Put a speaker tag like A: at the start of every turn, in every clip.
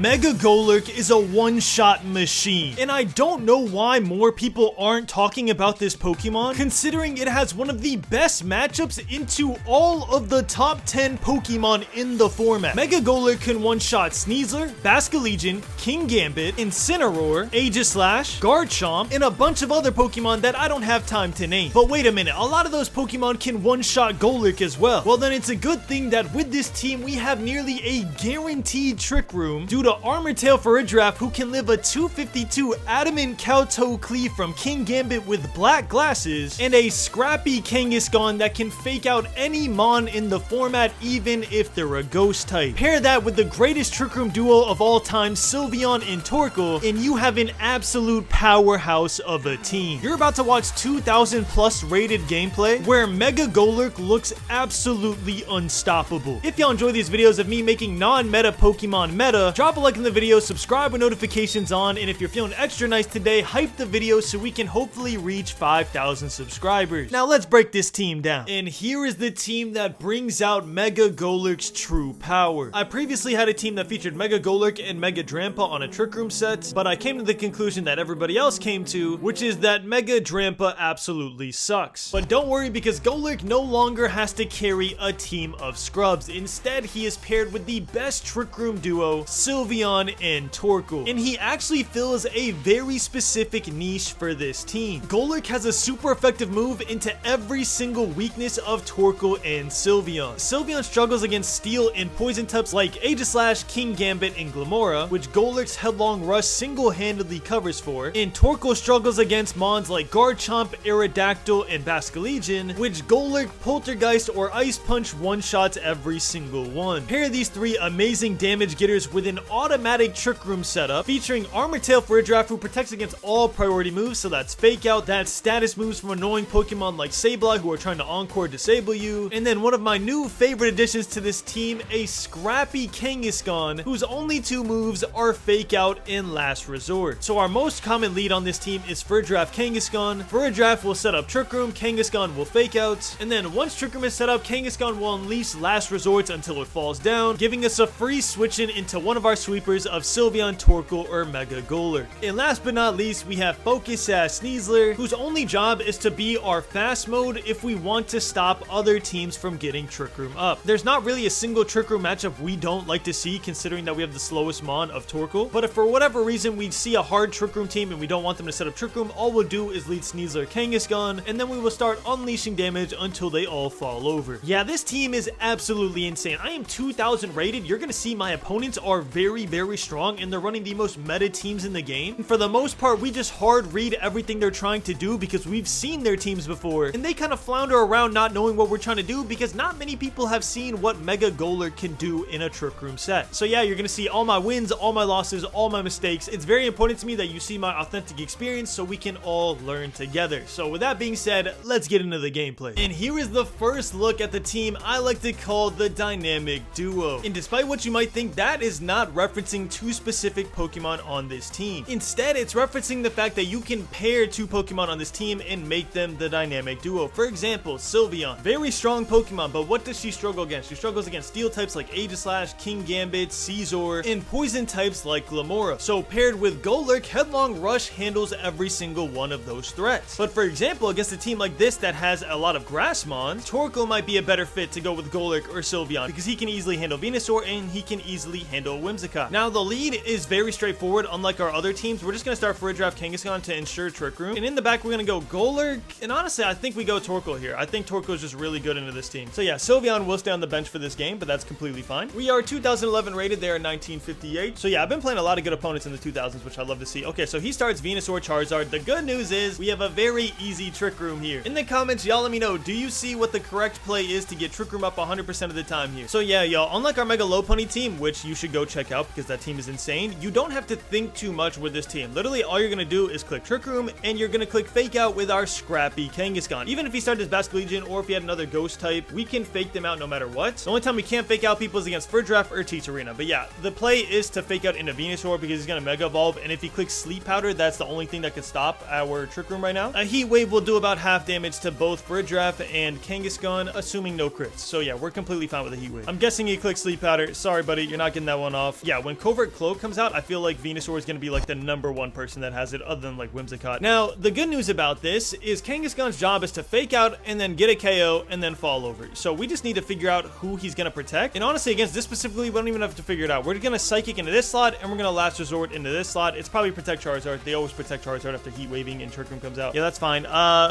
A: Mega GOLURK is a one-shot machine, and I don't know why more people aren't talking about this Pokemon, considering it has one of the best matchups into all of the top 10 Pokemon in the format. Mega GOLURK can one-shot Sneasler, Basculegion, Kingambit, Incineroar, Aegislash, Garchomp, and a bunch of other Pokemon that I don't have time to name. But wait a minute, a lot of those Pokemon can one-shot GOLURK as well. Well then, it's a good thing that with this team we have nearly a guaranteed Trick Room due to Armor Tail Farigiraf, who can live a 252 Adamant Kowtow Cleave from Kingambit with black glasses, and a scrappy Kangaskhan that can fake out any Mon in the format even if they're a ghost type. Pair that with the greatest Trick Room duo of all time, Sylveon and Torkoal, and you have an absolute powerhouse of a team. You're about to watch 2,000 plus rated gameplay where Mega GOLURK looks absolutely unstoppable. If y'all enjoy these videos of me making non-meta Pokemon meta, drop a like in the video, subscribe with notifications on, and if you're feeling extra nice today, hype the video so we can hopefully reach 5,000 subscribers. Now let's break this team down. And here is the team that brings out Mega GOLURK's true power. I previously had a team that featured Mega GOLURK and Mega Drampa on a Trick Room set, but I came to the conclusion that everybody else came to, which is that Mega Drampa absolutely sucks. But don't worry, because GOLURK no longer has to carry a team of scrubs. Instead, he is paired with the best Trick Room duo, Sylveon and Torkoal, and he actually fills a very specific niche for this team. GOLURK has a super effective move into every single weakness of Torkoal and Sylveon. Sylveon struggles against steel and poison types like Aegislash, Kingambit, and Glimmora, which GOLURK's Headlong Rush single-handedly covers for, and Torkoal struggles against Mons like Garchomp, AERODACTYL, and Basculegion, which GOLURK, Poltergeist, or Ice Punch one-shots every single one. Pair these three amazing damage getters with an automatic Trick Room setup featuring Armor Tail Farigiraf, who protects against all priority moves, so that's Fake Out, that's status moves from annoying Pokemon like Sableye who are trying to Encore disable you, and then one of my new favorite additions to this team, a scrappy Kangaskhan, whose only two moves are Fake Out and Last Resort. So our most common lead on this team is Farigiraf Kangaskhan. Farigiraf will set up Trick Room, Kangaskhan will Fake Out, and then once Trick Room is set up, Kangaskhan will unleash Last Resorts until it falls down, giving us a free switch in into one of our sweepers of Sylveon, Torkoal, or Mega GOLURK. And last but not least, we have Focus Sash Sneasler, whose only job is to be our fast mode if we want to stop other teams from getting Trick Room up. There's not really a single Trick Room matchup we don't like to see, considering that we have the slowest Mon of Torkoal, but if for whatever reason we see a hard Trick Room team and we don't want them to set up Trick Room, all we'll do is lead Sneasler Kangaskhan, and then we will start unleashing damage until they all fall over. Yeah, this team is absolutely insane. I am 2,000 rated. You're gonna see my opponents are very strong, and they're running the most meta teams in the game. And for the most part, we just hard read everything they're trying to do because we've seen their teams before, and they kind of flounder around not knowing what we're trying to do because not many people have seen what Mega GOLURK can do in a Trick Room set. So yeah, you're gonna see all my wins, all my losses, all my mistakes. It's very important to me that you see my authentic experience so we can all learn together. So with that being said, let's get into the gameplay. And here is the first look at the team I like to call the Dynamic Duo. And despite what you might think, that is not referencing two specific Pokemon on this team. Instead, it's referencing the fact that you can pair two Pokemon on this team and make them the Dynamic Duo. For example, Sylveon, very strong Pokemon, but what does she struggle against? She struggles against steel types like Aegislash, Kingambit, Scizor, and poison types like Glimmora. So paired with GOLURK, Headlong Rush handles every single one of those threats. But for example, against a team like this that has a lot of Grass Mons, Torkoal might be a better fit to go with GOLURK or Sylveon because he can easily handle Venusaur and he can easily handle Whimsicott. Now the lead is very straightforward. Unlike our other teams, we're just going to start Farigiraf Kangaskhan to ensure Trick Room, and in the back we're going to go GOLURK, and honestly I think we go Torkoal here. I think Torkoal is just really good into this team. So yeah, Sylveon will stay on the bench for this game, but that's completely fine. We are 2011 rated, they are 1958. So yeah, I've been playing a lot of good opponents in the 2000s, which I love to see. Okay, so he starts Venusaur, Charizard. The good news is we have a very easy Trick Room here. In the comments, y'all let me know, do you see what the correct play is to get Trick Room up 100% of the time here? So yeah, y'all, unlike our Mega Lopunny team, which you should go check out because that team is insane, you don't have to think too much with this team. Literally, all you're going to do is click Trick Room, and you're going to click Fake Out with our scrappy Kangaskhan. Even if he started his Basculegion, or if he had another Ghost type, we can fake them out no matter what. The only time we can't fake out people is against Farigiraf or Teeterina. But yeah, the play is to fake out into Venusaur because he's going to Mega Evolve, and if he clicks Sleep Powder, that's the only thing that could stop our Trick Room right now. A Heat Wave will do about half damage to both Farigiraf and Kangaskhan, assuming no crits. So yeah, we're completely fine with a Heat Wave. I'm guessing he clicked Sleep Powder. Sorry, buddy, you're not getting that one off. yeah, when Covert Cloak comes out, I feel like Venusaur is going to be like the #1 person that has it, other than like Whimsicott. Now, the good news about this is Kangaskhan's job is to fake out and then get a KO and then fall over. So we just need to figure out who he's going to protect. And honestly, against this specifically, we don't even have to figure it out. We're going to Psychic into this slot, and we're going to Last Resort into this slot. It's probably protect Charizard. They always protect Charizard after Heat Waving and Trick Room comes out. Yeah, that's fine.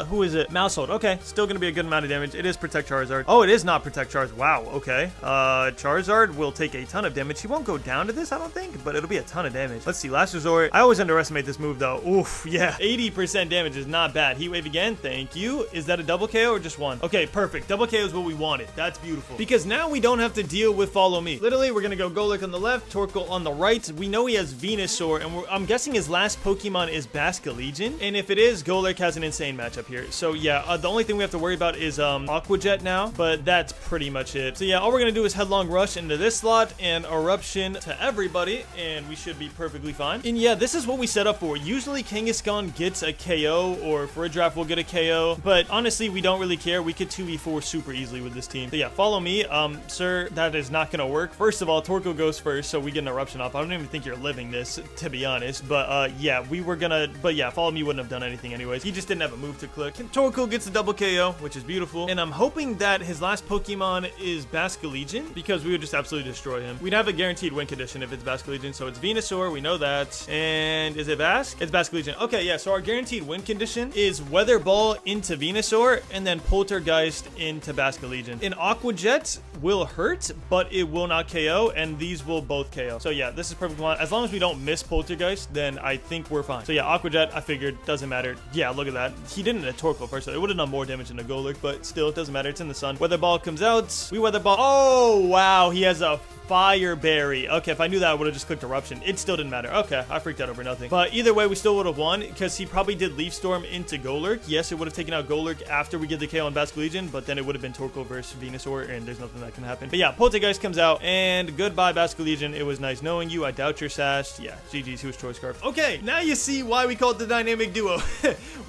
A: Who is it? Mousehold. Okay, still going to be a good amount of damage. It is protect Charizard. Oh, it is not protect Charizard. Wow, okay. Charizard will take a ton of damage. He won't go down to this, I don't think, but it'll be a ton of damage. Let's see, Last Resort. I always underestimate this move, though. Oof, yeah. 80% damage is not bad. Heat Wave again. Thank you. Is that a double KO or just one? Okay, perfect. Double KO is what we wanted. That's beautiful. Because now we don't have to deal with Follow Me. Literally, we're going to go GOLURK on the left, Torkoal on the right. We know he has Venusaur, and I'm guessing his last Pokemon is Basculegion. And if it is, GOLURK has an insane matchup here. So yeah, the only thing we have to worry about is Aqua Jet now, but that's pretty much it. So yeah, all we're going to do is Headlong Rush into this slot and Eruption to everybody, and we should be perfectly fine. And yeah, this is what we set up for. Usually Kangaskhan gets a KO, or for a draft we'll get a KO, but honestly we don't really care. We could 2v4 super easily with this team. So yeah, Follow Me. Sir, that is not gonna work. First of all, Torkoal goes first, so we get an Eruption off. I don't even think you're living this, to be honest, but yeah, we were gonna, but yeah, Follow Me wouldn't have done anything anyways. He just didn't have a move to click. Torkoal gets a double KO, which is beautiful, and I'm hoping that his last Pokemon is Basculegion, because we would just absolutely destroy him. We'd have a guaranteed win condition if it's Basculegion, so it's Venusaur, we know that. And is it Basque? It's Basculegion. Okay, yeah, so our guaranteed win condition is Weather Ball into Venusaur and then Poltergeist into Basculegion. An Aqua Jet will hurt, but it will not KO, and these will both KO. So yeah, this is perfectly fine. As long as we don't miss Poltergeist, then I think we're fine. So yeah, Aqua Jet, I figured, doesn't matter. Yeah, look at that. He didn't a Torkoal first, so it would have done more damage than a GOLURK, but still, it doesn't matter. It's in the sun. Weather Ball comes out. We Weather Ball. Oh, wow. He has a Fire Berry. Okay, if I knew that, I would have just clicked Eruption. It still didn't matter. Okay, I freaked out over nothing. But either way, we still would have won because he probably did Leaf Storm into GOLURK. Yes, it would have taken out GOLURK after we get the KO on Basculegion, but then it would have been Torkoal versus Venusaur, and there's nothing that can happen. But yeah, Poltergeist comes out, and goodbye, Basculegion. It was nice knowing you. I doubt you're sassed. Yeah, GG's. Who was Choice Scarf? Okay, now you see why we call it the Dynamic Duo.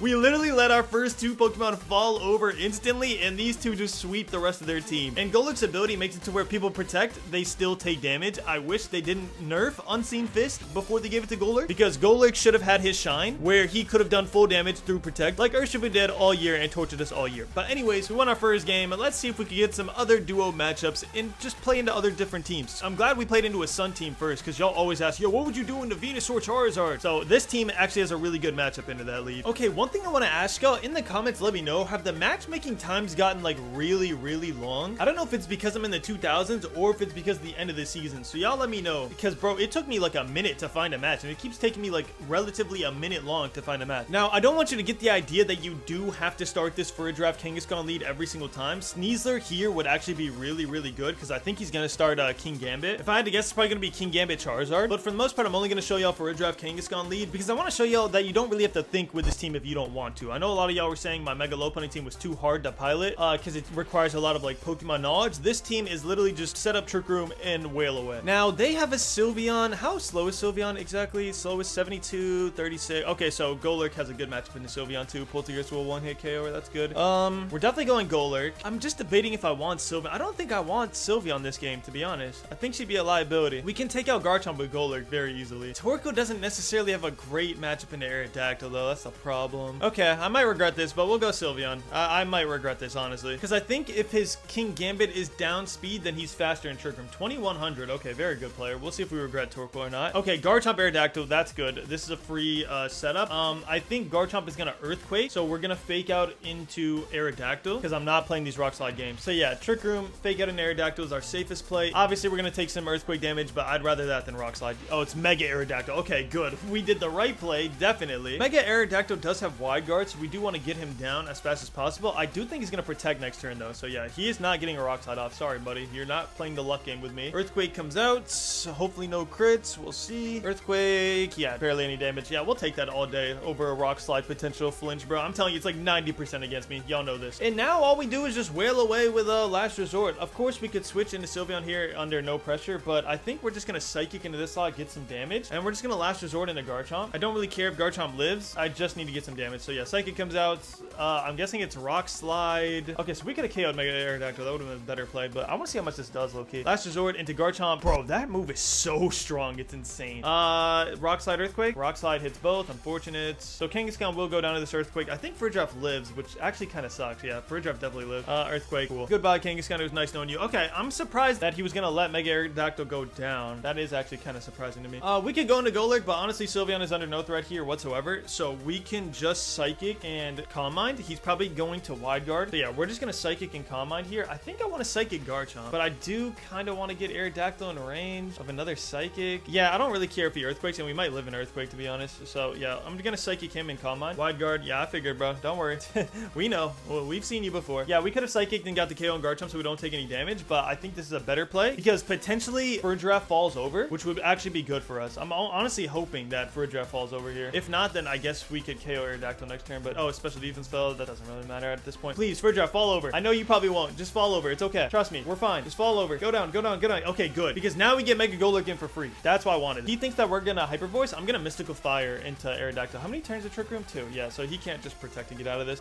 A: We literally let our first two Pokemon fall over instantly, and these two just sweep the rest of their team. And GOLURK's ability makes it to where people protect, they still take damage. I wish they didn't nerf Unseen Fist before they gave it to GOLURK, because GOLURK should have had his shine where he could have done full damage through protect like URSHIFU did all year and tortured us all year. But anyways, we won our first game, and let's see if we could get some other duo matchups and just play into other different teams. I'm glad we played into a Sun team first, because y'all always ask, yo, what would you do into Venusaur Charizard? So this team actually has a really good matchup into that lead. Okay, one thing I want to ask y'all in the comments, let me know, have the matchmaking times gotten like really long? I don't know if it's because I'm in the 2000s or if it's because of the end of the season. So y'all let me know, because bro, it took me like a minute to find a match, and it keeps taking me like relatively a minute long to find a match. Now, I don't want you to get the idea that you do have to start this for a draft Kangaskhan lead every single time. Sneasler here would actually be really good, because I think he's going to start King Gambit. If I had to guess, it's probably going to be King Gambit Charizard, but for the most part, I'm only going to show y'all for a draft Kangaskhan lead, because I want to show y'all that you don't really have to think with this team if you don't want to. I know a lot of y'all were saying my Mega Lopunny team was too hard to pilot, because it requires a lot of like Pokemon knowledge. This team is literally just set up Trick Room and wail away. Now, they have a Sylveon. How slow is Sylveon exactly? Slow is 72, 36. Okay, so GOLURK has a good matchup in the Sylveon too. Poltergeist will one-hit KO, that's good. We're definitely going GOLURK. I'm just debating if I want Sylveon. I don't think I want Sylveon this game, to be honest. I think she'd be a liability. We can take out Garchomp with GOLURK very easily. Torkoal doesn't necessarily have a great matchup in the AERODACTYL though. That's the problem. Okay, I might regret this, but we'll go Sylveon. I might regret this, honestly, because I think if his King Gambit is down speed, then he's faster in Trick Room. 2100. Okay, very good player. We'll see if we regret Torkoal or not. Okay, Garchomp AERODACTYL, that's good. This is a free setup. I think Garchomp is gonna Earthquake, so we're gonna fake out into AERODACTYL, because I'm not playing these Rock Slide games. So yeah, Trick Room, fake out in AERODACTYL is our safest play. Obviously, we're gonna take some Earthquake damage, but I'd rather that than Rock Slide. Oh, it's Mega AERODACTYL. Okay, good. We did the right play, definitely. Mega AERODACTYL does have Wide Guard, so we do want to get him down as fast as possible. I do think he's gonna protect next turn though, so yeah, he is not getting a Rock Slide off. Sorry, buddy. You're not playing the luck game with me. Earthquake comes out. Hopefully no crits. We'll see. Earthquake. Yeah, barely any damage. Yeah, we'll take that all day over a Rock Slide potential flinch, bro. I'm telling you, it's like 90% against me. Y'all know this. And now all we do is just wail away with a Last Resort. Of course, we could switch into Sylveon here under no pressure, but I think we're just going to Psychic into this slot, get some damage, and we're just going to Last Resort into Garchomp. I don't really care if Garchomp lives. I just need to get some damage. So yeah, Psychic comes out. I'm guessing it's Rock Slide. Okay, so we could have KO'd Mega AERODACTYL. That would have been a better play, but I want to see how much this does, low-key. Last Resort into GARCHOMP. Bro, that move is so strong. It's insane. Rock Slide, Earthquake. Rock Slide hits both. Unfortunate. So Kangaskhan will go down to this Earthquake. I think Fridref lives, which actually kind of sucks. Yeah, Fridref definitely lives. Earthquake. Cool. Goodbye, Kangaskhan. It was nice knowing you. Okay, I'm surprised that he was going to let Mega AERODACTYL go down. That is actually kind of surprising to me. We could go into GOLURK, but honestly, Sylveon is under no threat here whatsoever. So we can just Psychic and Calm Mind. He's probably going to Wide Guard. So yeah, we're just going to Psychic and Calm Mind here. I think I want to Psychic Garchomp, but I do kind of want to get AERODACTYL in range of another Psychic. Yeah, I don't really care if he Earthquakes, and we might live in Earthquake, to be honest. So yeah, I'm going to Psychic him and Calm Mind. Wide Guard. Yeah, I figured, bro. Don't worry. We know. Well, we've seen you before. Yeah, we could have Psychic and got the KO on Garchomp so we don't take any damage, but I think this is a better play because potentially Fridref falls over, which would actually be good for us. I'm honestly hoping that Fridref falls over here. If not, then I guess we could KO AERODACTYL next turn, but oh, special defense fell. That doesn't really matter at this point. Please, Fridref, fall over. I know you probably won't. Just fall over. It's okay. Trust me. We're fine. Just fall over. Go down, go down, go down. Okay, good. Because now we get Mega GOLURK in for free. That's why I wanted it. He thinks that we're gonna Hyper Voice. I'm gonna Mystical Fire into AERODACTYL. How many turns of Trick Room? 2. Yeah, so he can't just protect and get out of this.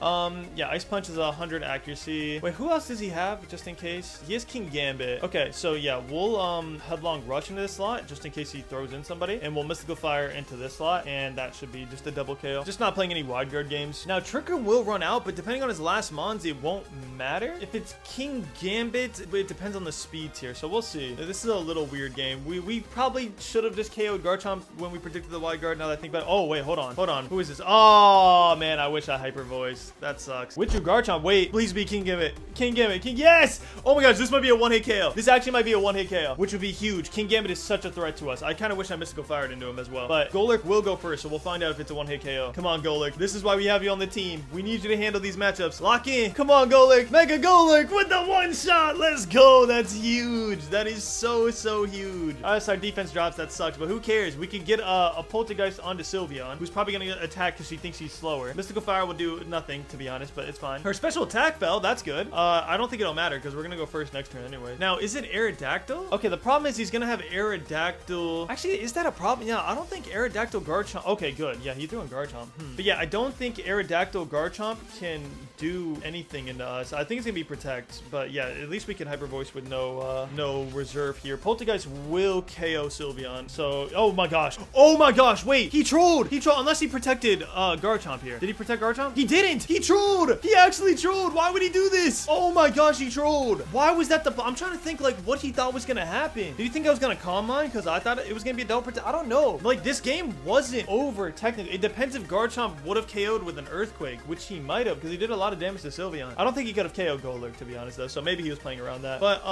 A: Yeah, Ice Punch is 100 accuracy. Wait, who else does he have just in case? He has King Gambit. Okay, so yeah, we'll Headlong Rush into this slot just in case he throws in somebody, and we'll Mystical Fire into this slot, and that should be just a double KO. Just not playing any Wide Guard games. Now, Trick Room will run out, but depending on his last mons, it won't matter. If it's King Gambit, it depends on the speed tier, so we'll see. This is a little weird game. We probably should have just KO'd Garchomp when we predicted the Wide Guard. Now that I think about it. Oh, wait, hold on. Hold on. Who is this? Oh, man, I wish I Hyper Voiced. That sucks. Withdrew Garchomp. Wait, please be King Gambit. King Gambit. King. Yes! Oh my gosh, this might be a one-hit KO. This actually might be a one-hit KO, which would be huge. King Gambit is such a threat to us. I kind of wish I Mystical Fired into him as well. But GOLURK will go first, so we'll find out if it's a one-hit KO. Come on, GOLURK. This is why we have you on the team. We need you to handle these matchups. Lock in. Come on, GOLURK. Mega GOLURK with the one shot. Let's go. That's huge. That is so huge. Our defense drops. That sucks, but who cares? We can get a Poltergeist onto Sylveon, who's probably going to attack because she thinks he's slower. Mystical Fire will do nothing, to be honest, but it's fine. Her special attack fell. That's good. I don't think it'll matter because we're going to go first next turn anyway. Now, is it AERODACTYL? Okay, the problem is he's going to have AERODACTYL. Actually, is that a problem? Yeah, I don't think AERODACTYL Garchomp. Okay, good. Yeah, he threw in Garchomp. But yeah, I don't think AERODACTYL Garchomp can do anything into us. I think it's going to be Protect, but yeah, at least we can Hyper Voice with no reserve here. Poltergeist will KO Sylveon. So, oh my gosh. Oh my gosh. Wait, he trolled. He trolled unless he protected Garchomp here. Did he protect Garchomp? He didn't. He trolled. He actually trolled. Why would he do this? Oh my gosh, he trolled. Why was that I'm trying to think like what he thought was gonna happen. Did he think I was gonna Calm Mind? Because I thought it was gonna be a double protect. I don't know. Like this game wasn't over technically. It depends if Garchomp would have KO'd with an Earthquake, which he might have because he did a lot of damage to Sylveon. I don't think he could have KO'd GOLURK, to be honest though. So maybe he was playing around that. But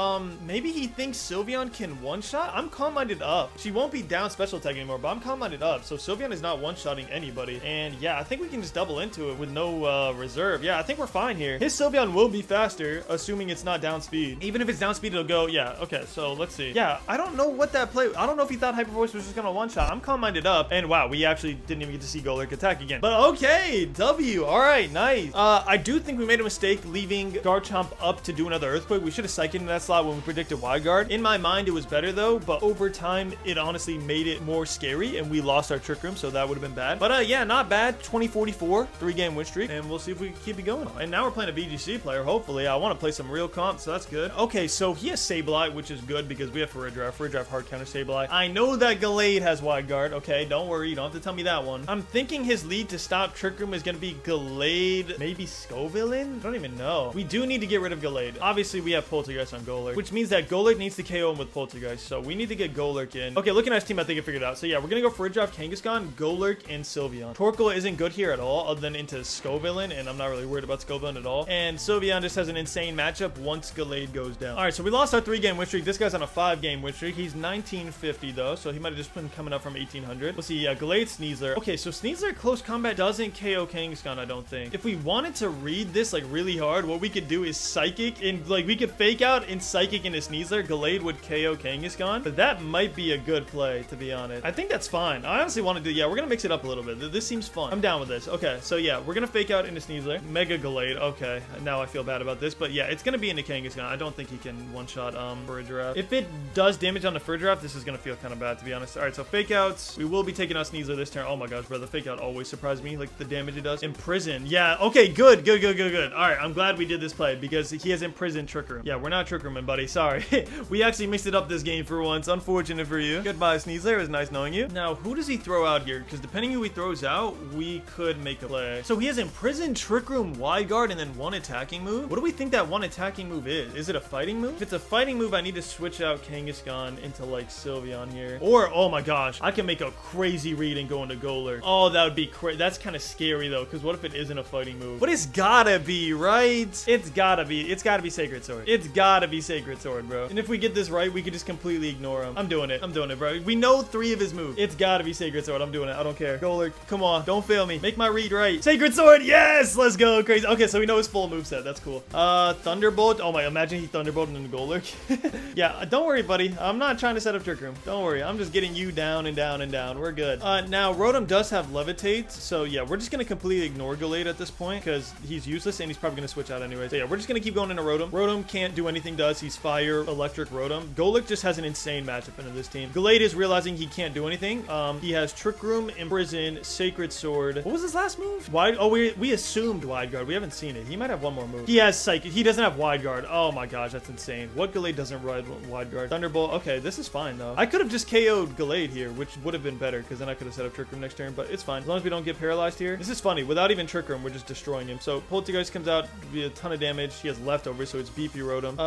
A: maybe he thinks Sylveon can one-shot. I'm Calm Minded up. She won't be down special attack anymore, but I'm Calm Minded up. So Sylveon is not one-shotting anybody. And yeah, I think we can just double into it with no reserve. Yeah, I think we're fine here. His Sylveon will be faster, assuming it's not down speed. Even if it's down speed, it'll go. Yeah, okay, so let's see. Yeah, I don't know what that play. I don't know if he thought Hyper Voice was just gonna one-shot. I'm Calm Minded up. And wow, we actually didn't even get to see GOLURK attack again. But okay, W. All right, nice. I do think we made a mistake leaving Garchomp up to do another Earthquake. We should have Psychic in that slot when we predicted Wide Guard. In my mind, it was better though, but over time, it honestly made it more scary and we lost our Trick Room, so that would have been bad. But yeah, not bad. 20-44, 3-game win streak, and we'll see if we can keep it going. And now we're playing a VGC player, hopefully. I want to play some real comp, so that's good. Okay, so he has Sableye, which is good because we have Fridref. Fridref hard counter Sableye. I know that Gallade has Wide Guard. Okay, don't worry. You don't have to tell me that one. I'm thinking his lead to stop Trick Room is going to be Gallade, maybe Scovillain? I don't even know. We do need to get rid of Gallade. Obviously, we have Poltergeist on GOLURK, which means that GOLURK needs to KO him with Poltergeist, so we need to get GOLURK in. Okay, looking at his team, I think I figured it out. So yeah, we're going to go Fridref, Kangaskhan, GOLURK, and Sylveon. Torkoal isn't good here at all, other than into Scovillain, and I'm not really worried about Scovillain at all. And Sylveon just has an insane matchup once Gallade goes down. All right, so we lost our 3-game win streak. This guy's on a 5-game win streak. He's 1950 though, so he might have just been coming up from 1800. Let's see, Gallade, Sneasler. Okay, so Sneasler close combat doesn't KO Kangaskhan, I don't think. If we wanted to read this like really hard, what we could do is Psychic, and like we could fake out and Psychic into Sneasler. Gallade would KO Kangaskhan, but that might be a good play, to be honest. I think that's fine. I honestly want to do, yeah, we're gonna mix it up a little bit. This seems fun. I'm down with this. Okay, so yeah, we're gonna fake out into Sneasler. Mega Gallade. Okay, now I feel bad about this, but yeah, it's gonna be into Kangaskhan. I don't think he can one-shot Fridref. If it does damage on the Fridref, this is gonna feel kind of bad, to be honest. All right, so fake outs. We will be taking out Sneasler this turn. Oh my gosh, bro, the fake out always surprised me, like the damage it does. Imprison. Yeah, okay, good. All right, I'm glad we did this play because he has imprisoned Trick Room. Yeah, we're not Trick Rooming, buddy. Sorry. We actually mixed it up this game for once. Unfortunate for you. Goodbye, Sneasler. It was nice knowing you. Now, who does he throw out here? Because depending who he throws out, we could make a play. So he has imprisoned Trick Room, wide guard, and then one attacking move. What do we think that one attacking move is? Is it a fighting move? If it's a fighting move, I need to switch out Kangaskhan into like Sylveon here. Or, oh my gosh, I can make a crazy read and go into GOLURK. Oh, that would be crazy. That's kind of scary though, because what if it isn't a fighting move? But it's gotta be, right? It's gotta be Sacred Sword. It's gotta be Sacred Sword, bro. And if we get this right, we could just completely ignore him. I'm doing it, bro. We know 3 of his moves. It's gotta be Sacred Sword. I'm doing it. I don't care. GOLURK, come on. Don't fail me. Make my read right. Sacred Sword, yes! Let's go. Crazy. Okay, so we know his full moveset. That's cool. Thunderbolt. Oh my, imagine he Thunderbolted into GOLURK. Yeah, don't worry, buddy. I'm not trying to set up Trick Room. Don't worry. I'm just getting you down and down and down. We're good. Now, Rotom does have Levitate, so yeah, we're just gonna completely ignore Gallade at this point because he's useless and he's probably gonna switch out anyway. So yeah, we're just gonna keep going into Rotom. Rotom can't do anything to us. He's fire, electric Rotom. GOLURK just has an insane matchup into this team. Gallade is realizing he can't do anything. He has Trick Room, Imprison, Sacred Sword. What was his last move? Wide. Oh, we assumed Wide Guard. We haven't seen it. He might have one more move. He has Psychic. He doesn't have Wide Guard. Oh my gosh, that's insane. What Gallade doesn't ride Wide Guard? Thunderbolt. Okay, this is fine though. I could have just KO'd Gallade here, which would have been better because then I could have set up Trick Room next turn, but it's fine. As long as we don't get paralyzed here. This is funny. Without even Trick Room, we're just destroying him. So Poltergeist comes out, be a ton of damage. He has leftovers, so it's beefy Rotom.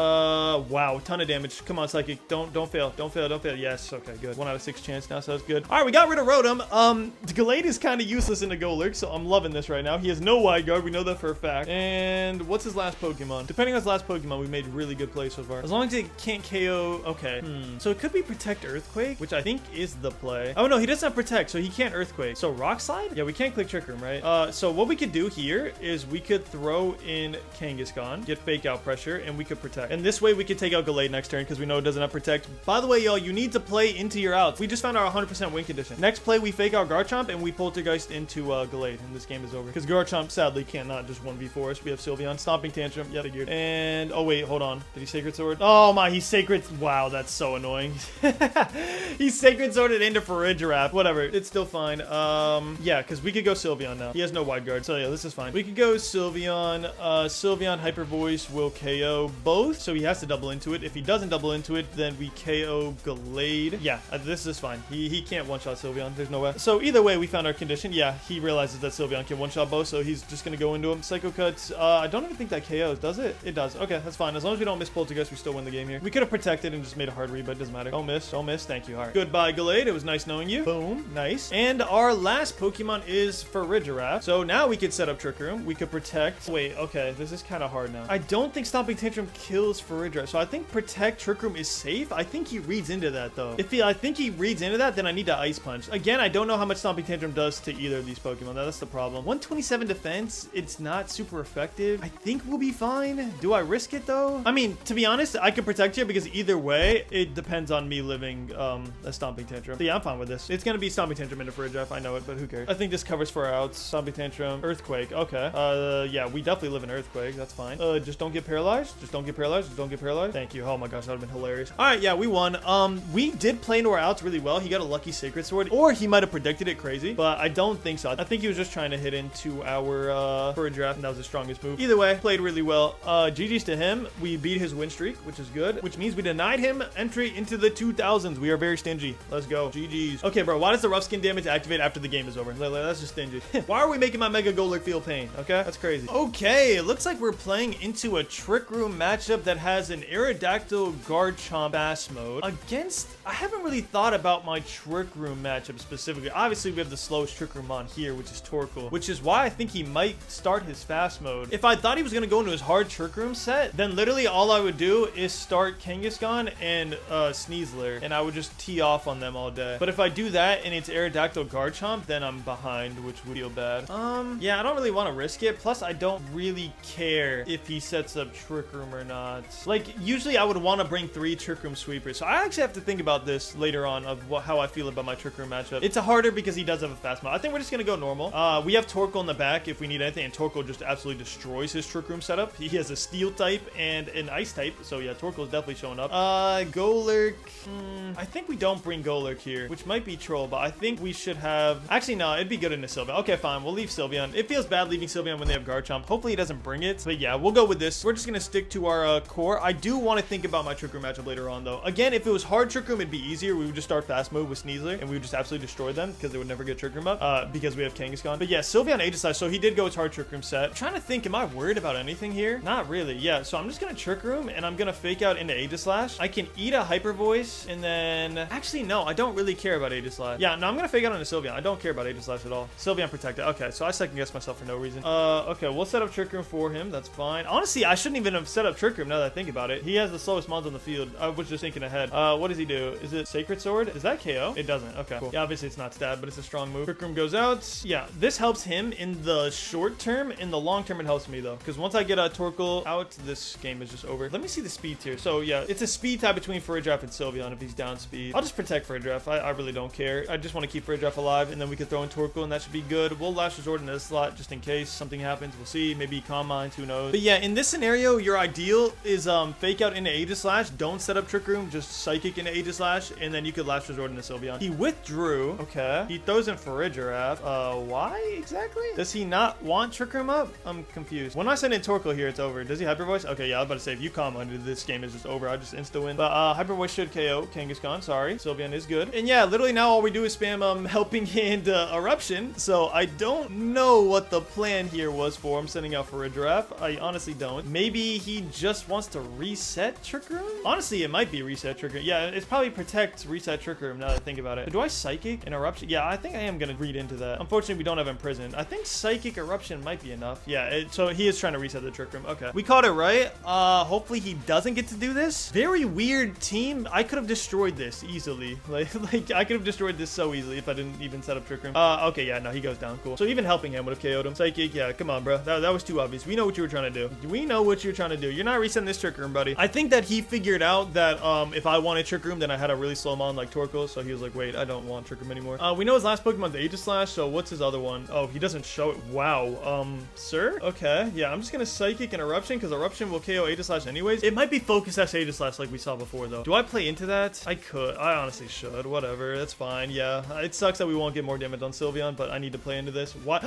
A: Wow, ton of damage. Come on, Psychic. Don't fail. Don't fail. Don't fail. Yes. Okay, good. 1 out of 6 chance now, so that's good. All right, we got rid of Rotom. Gallade is kind of useless into GOLURK, so I'm loving this right now. He has no Wide Guard. We know that for a fact. And what's his last Pokemon? Depending on his last Pokemon, we made really good plays so far. As long as it can't KO. Okay. So it could be Protect Earthquake, which I think is the play. Oh no, he doesn't have Protect, so he can't Earthquake. So Rock Slide? Yeah, we can't click Trick Room, right? So what we could do here is we could throw in Kangaskhan, get Fake Out Pressure, and we could Protect. And this way we could take out Gallade next turn because we know it doesn't have Protect. By the way, y'all, you need to play into your outs. We just found our 100% win condition. Next play, we Fake Out Garchomp and we Poltergeist into Gallade, and this game is over. Because Garchomp sadly cannot just 1v4 us. We have Sylveon, Stomping Tantrum, yeah, figured. And oh wait, hold on. Did he Sacred Sword? Oh my, he's Sacred. Wow, that's so annoying. He's Sacred Sworded into Farigiraf. Whatever, it's still fine. Yeah, because we could go Sylveon now. He has no Wide Guard, so yeah, this is fine. We could go Sylveon. Sylveon Hyper Voice will KO both, so he has to double into it. If he doesn't double into it, then we KO Gallade. Yeah, this is fine. He can't one-shot Sylveon. There's no way. So either way, we found our condition. Yeah, he realizes that Sylveon can one-shot both, so he's just gonna go into him. Psycho Cuts. I don't even think that KOs, does it? It does. Okay, that's fine. As long as we don't miss Poltergeist, we still win the game here. We could have protected and just made a hard read, but it doesn't matter. Don't miss. Don't miss. Thank you. All right. Goodbye, Gallade. It was nice knowing you. Boom. Nice. And our last Pokemon is Farigiraf. So now we could set up Trick Room. We could protect. Wait, okay. This is kind of hard now. I don't think Stomping Tantrum kills Farigiraf. So I think Protect Trick Room is safe. I think he reads into that, though. I think he reads into that, then I need to Ice Punch. Again, I don't know how much Stomping Tantrum does to either of these Pokemon. That's the problem. 127 defense. It's not super effective. I think we'll be fine. Do I risk it, though? I mean, to be honest, I could protect you because either way, it depends on me living a Stomping Tantrum. So yeah, I'm fine with this. It's going to be Stomping Tantrum into Farigiraf. I know it, but who cares? I think this covers for our outs. Stomping Tantrum. Earthquake. Okay. Yeah, we definitely live in Earthquake. That's fine. Just don't get paralyzed. Just don't get paralyzed. Just don't get paralyzed. Thank you. Oh my gosh, that would have been hilarious. All right, yeah, we won. We did play into our outs really well. He got a lucky Sacred Sword, or he might have predicted it crazy, but I don't think so. I think he was just trying to hit into our Farigiraf, and that was his strongest move. Either way, played really well. GG's to him. We beat his win streak, which is good, which means we denied him entry into the 2000s. We are very stingy. Let's go. GG's. Okay, bro, why does the rough skin damage activate after the game is over? That's just stingy. Why are we making my Mega GOLURK feel pain? Okay, that's crazy. Okay, it looks like we're playing into a Trick Room matchup that has an AERODACTYL Garchomp Fast Mode against... I haven't really thought about my Trick Room matchup specifically. Obviously, we have the slowest Trick Room on here, which is Torkoal, which is why I think he might start his Fast Mode. If I thought he was going to go into his hard Trick Room set, then literally all I would do is start Kangaskhan and Sneasler, and I would just tee off on them all day. But if I do that and it's AERODACTYL Garchomp, then I'm behind, which would feel bad. Yeah, I don't really want to risk it. Plus, I don't really care if he sets up Trick Room or not. Like, usually I would want to bring 3 Trick Room sweepers. So I actually have to think about this later on of how I feel about my Trick Room matchup. It's a harder because he does have a fast mode. I think we're just going to go normal. We have Torkoal in the back if we need anything, and Torkoal just absolutely destroys his Trick Room setup. He has a Steel type and an Ice type. So yeah, Torkoal's definitely showing up. GOLURK. I think we don't bring GOLURK here, which might be troll, but I think we should have... Actually, no, it'd be good in a Sylveon. Okay, fine. We'll leave Sylveon. If feels bad leaving Sylveon when they have Garchomp. Hopefully he doesn't bring it. But yeah, we'll go with this. We're just gonna stick to our core. I do want to think about my Trick Room matchup later on, though. Again, if it was hard Trick Room, it'd be easier. We would just start fast mode with Sneasler, and we would just absolutely destroy them because they would never get Trick Room up because we have Kangaskhan. But yeah, Sylveon Aegislash. So he did go with hard Trick Room set. I'm trying to think, am I worried about anything here? Not really. Yeah, so I'm just gonna Trick Room, and I'm gonna fake out into Aegislash. I can eat a Hyper Voice, and then actually no, I don't really care about Aegislash. Yeah, no, I'm gonna fake out into Sylveon. I don't care about Aegislash at all. Sylveon protected. Okay, so I second guess myself for no reason. Okay, we'll set up Trick Room for him. That's fine. Honestly, I shouldn't even have set up Trick Room now that I think about it. He has the slowest mons on the field. I was just thinking ahead. What does he do? Is it Sacred Sword? Is that KO? It doesn't. Okay, cool. Yeah, obviously it's not stab, but it's a strong move. Trick Room goes out. Yeah, this helps him in the short term. In the long term, it helps me though, because once I get a Torkoal out, this game is just over. Let me see the speed tier. So yeah, it's a speed tie between Farigiraf and Sylveon if he's down speed. I'll just protect Farigiraf. I really don't care. I just want to keep Farigiraf alive, and then we can throw in Torkoal, and that should be good. We'll Last Resort in this slot just in case something happens. We'll see. Maybe Calm Mind, who knows. But yeah, in this scenario, your ideal is fake out into Aegislash. Don't set up Trick Room. Just Psychic into Aegislash, and then you could Last Resort into Sylveon. He withdrew. Okay. He throws in Farigiraf. Why exactly? Does he not want Trick Room up? I'm confused. When I send in Torkoal here, it's over. Does he Hyper Voice? Okay, yeah, I was about to say, if you Calm Mind, this game is just over. I just insta-win. But Hyper Voice should KO Kangaskhan. Sorry. Sylveon is good. And yeah, literally now all we do is spam Helping Hand Eruption. So I don't know what the plan here was for him sending out Farigiraf. I honestly don't. Maybe he just wants to reset Trick Room? Honestly, it might be reset Trick Room. Yeah, it's probably protect reset Trick Room now that I think about it. But do I Psychic and Eruption? Yeah, I think I am gonna read into that. Unfortunately, we don't have Imprisoned. I think Psychic Eruption might be enough. Yeah, so he is trying to reset the Trick Room. Okay. We caught it right. Hopefully he doesn't get to do this. Very weird team. I could have destroyed this easily. Like I could have destroyed this so easily if I didn't even set up Trick Room. Okay, yeah, no, he goes down. Cool. So even Helping Hand would have KO'd him. Psychic, yeah, come on, bro. That was too obvious. We know what you were trying to do. We know what you're trying to do. You're not resetting this Trick Room, buddy. I think that he figured out that if I wanted Trick Room, then I had a really slow mon like Torkoal, so he was like, wait, I don't want Trick Room anymore. We know his last Pokemon's Aegislash, so what's his other one? Oh, he doesn't show it. Wow. Sir? Okay, yeah, I'm just gonna Psychic and Eruption, because Eruption will KO Aegislash anyways. It might be Focus S Aegislash like we saw before, though. Do I play into that? I could. I honestly should. Whatever. That's fine. Yeah, it sucks that we won't get more damage on Sylveon, but I need to play into this. What?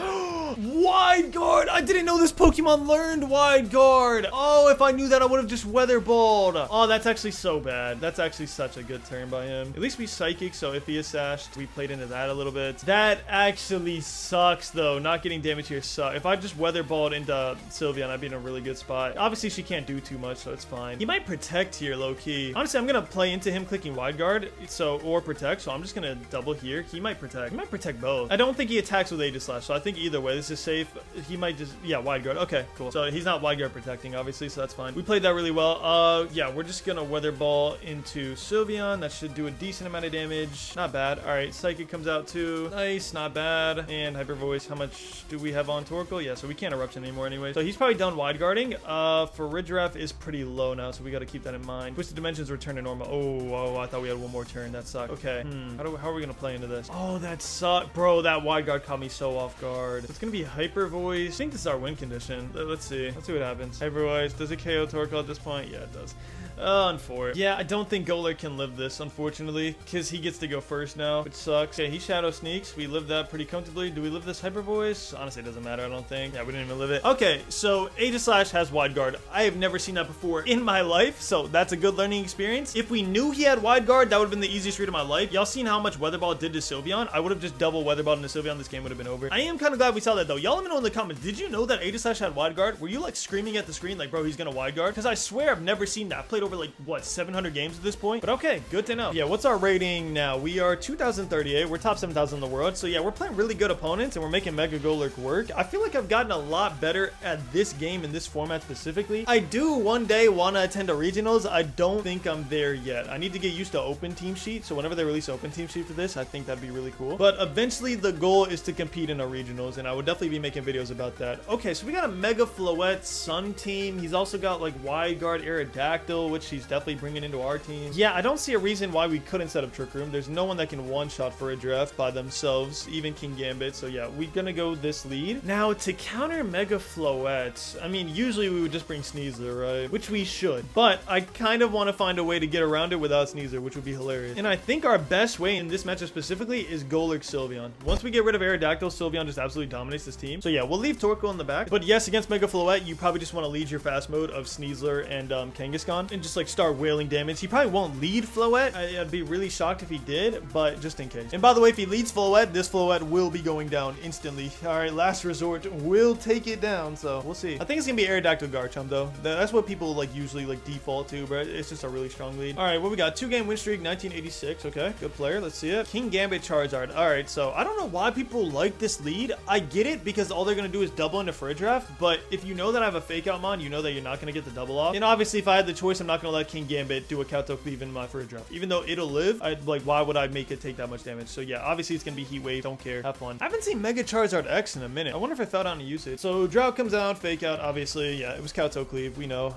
A: Wide Guard! I didn't know this Pokemon learned Wide Guard! Oh, if I knew that, I would have just Weather Balled. Oh, that's actually so bad. That's actually such a good turn by him. At least we Psychic, so if he is sashed, we played into that a little bit. That actually sucks, though. Not getting damage here sucks. If I just Weather Balled into Sylveon, I'd be in a really good spot. Obviously, she can't do too much, so it's fine. He might Protect here, low-key. Honestly, I'm gonna play into him clicking Wide Guard, or Protect, so I'm just gonna double here. He might Protect. He might Protect both. I don't think he attacks with Aegislash, so I think either way, this is safe. He might just, yeah, Wide Guard. Okay, cool. So he's not Wide Guard protecting, obviously, so that's fine. We played that really well. Yeah, we're just gonna Weather Ball into Sylveon. That should do a decent amount of damage. Not bad. All right, Psychic comes out too. Nice, not bad. And Hyper Voice. How much do we have on Torkoal? Yeah, so we can't Eruption anymore anyway. So he's probably done Wide Guarding. Farigiraf is pretty low now, so we got to keep that in mind. Twisted Dimensions return to normal. Oh, I thought we had one more turn. That sucked. Okay. How are we gonna play into this? Oh, that sucked, bro. That Wide Guard caught me so off guard. It's gonna be Hyper Voice. I think this is our win condition. Let's see. Let's see what happens. Hyper Voice. Does it KO Torkoal at this point? Yeah, it does. Unfortunate. Yeah, I don't think GOLURK can live this, unfortunately, because he gets to go first now, which sucks. Okay, he Shadow Sneaks. We lived that pretty comfortably. Do we live this Hyper Voice? Honestly, it doesn't matter, I don't think. Yeah, we didn't even live it. Okay, so Aegislash has Wide Guard. I have never seen that before in my life, so that's a good learning experience. If we knew he had Wide Guard, that would have been the easiest read of my life. Y'all seen how much Weather Ball did to Sylveon? I would have just double Weather Ball into Sylveon. This game would have been over. I am kind of glad we saw that, though. Y'all let me know in the comments. Did you know that Aegislash had Wide Guard? Were you, like, screaming at the screen like, bro, he's gonna Wide Guard? Because I swear I've never seen that. I played over, like, what, 700 games at this point? But okay, good to know. Yeah, what's our rating now? We are 2,038. We're top 7,000 in the world. So yeah, we're playing really good opponents and we're making Mega GOLURK work. I feel like I've gotten a lot better at this game in this format specifically. I do one day want to attend a regionals. I don't think I'm there yet. I need to get used to open team sheet. So whenever they release open team sheet for this, I think that'd be really cool. But eventually the goal is to compete in a regionals and I would definitely be making videos about that. Okay, so we got a Mega Floette Sun team. He's also got like Wide Guard AERODACTYL, which he's definitely bringing into our team. Yeah, I don't see a reason why we couldn't set up Trick Room. There's no one that can one-shot for a draft by themselves, even King Gambit. So yeah, we're gonna go this lead. Now, to counter Mega Floette, I mean, usually we would just bring Sneasler, right? Which we should. But I kind of want to find a way to get around it without Sneasler, which would be hilarious. And I think our best way in this matchup specifically is GOLURK Sylveon. Once we get rid of AERODACTYL, Sylveon just absolutely dominates this team. So yeah, we'll leave Torkoal in the back. But yes, against Mega Floette, you probably just want to lead your fast mode of Sneasler and Kangaskhan and just like start wailing damage. He probably won't lead Floette. I'd be really shocked if he did, but just in case. And by the way, if he leads Floette, this Floette will be going down instantly. All right, Last Resort will take it down, so we'll see. I think it's gonna be AERODACTYL Garchomp though. That's what people like usually like default to, but it's just a really strong lead. All right, what we got? 2-game win streak, 1986. Okay, good player. Let's see it. King Gambit Charizard. All right, so I don't know why people like this lead. I get it because all they're gonna do is double into Fridge Draft, but if you know that I have a fake out mon, you know that you're not gonna get the double off. And obviously, if I had the choice, I'm not gonna let King Gambit do a Kowtow Cleave in my Fridge Draft. Even though it'll live, I'd like, why would I make it take that much damage? So yeah, obviously it's gonna be Heat Wave. Don't care. Have fun. I haven't seen Mega Charizard X in a minute. I wonder if I fell down to use it. So Drought comes out, fake out. Obviously, yeah, it was Kowtow Cleave. We know.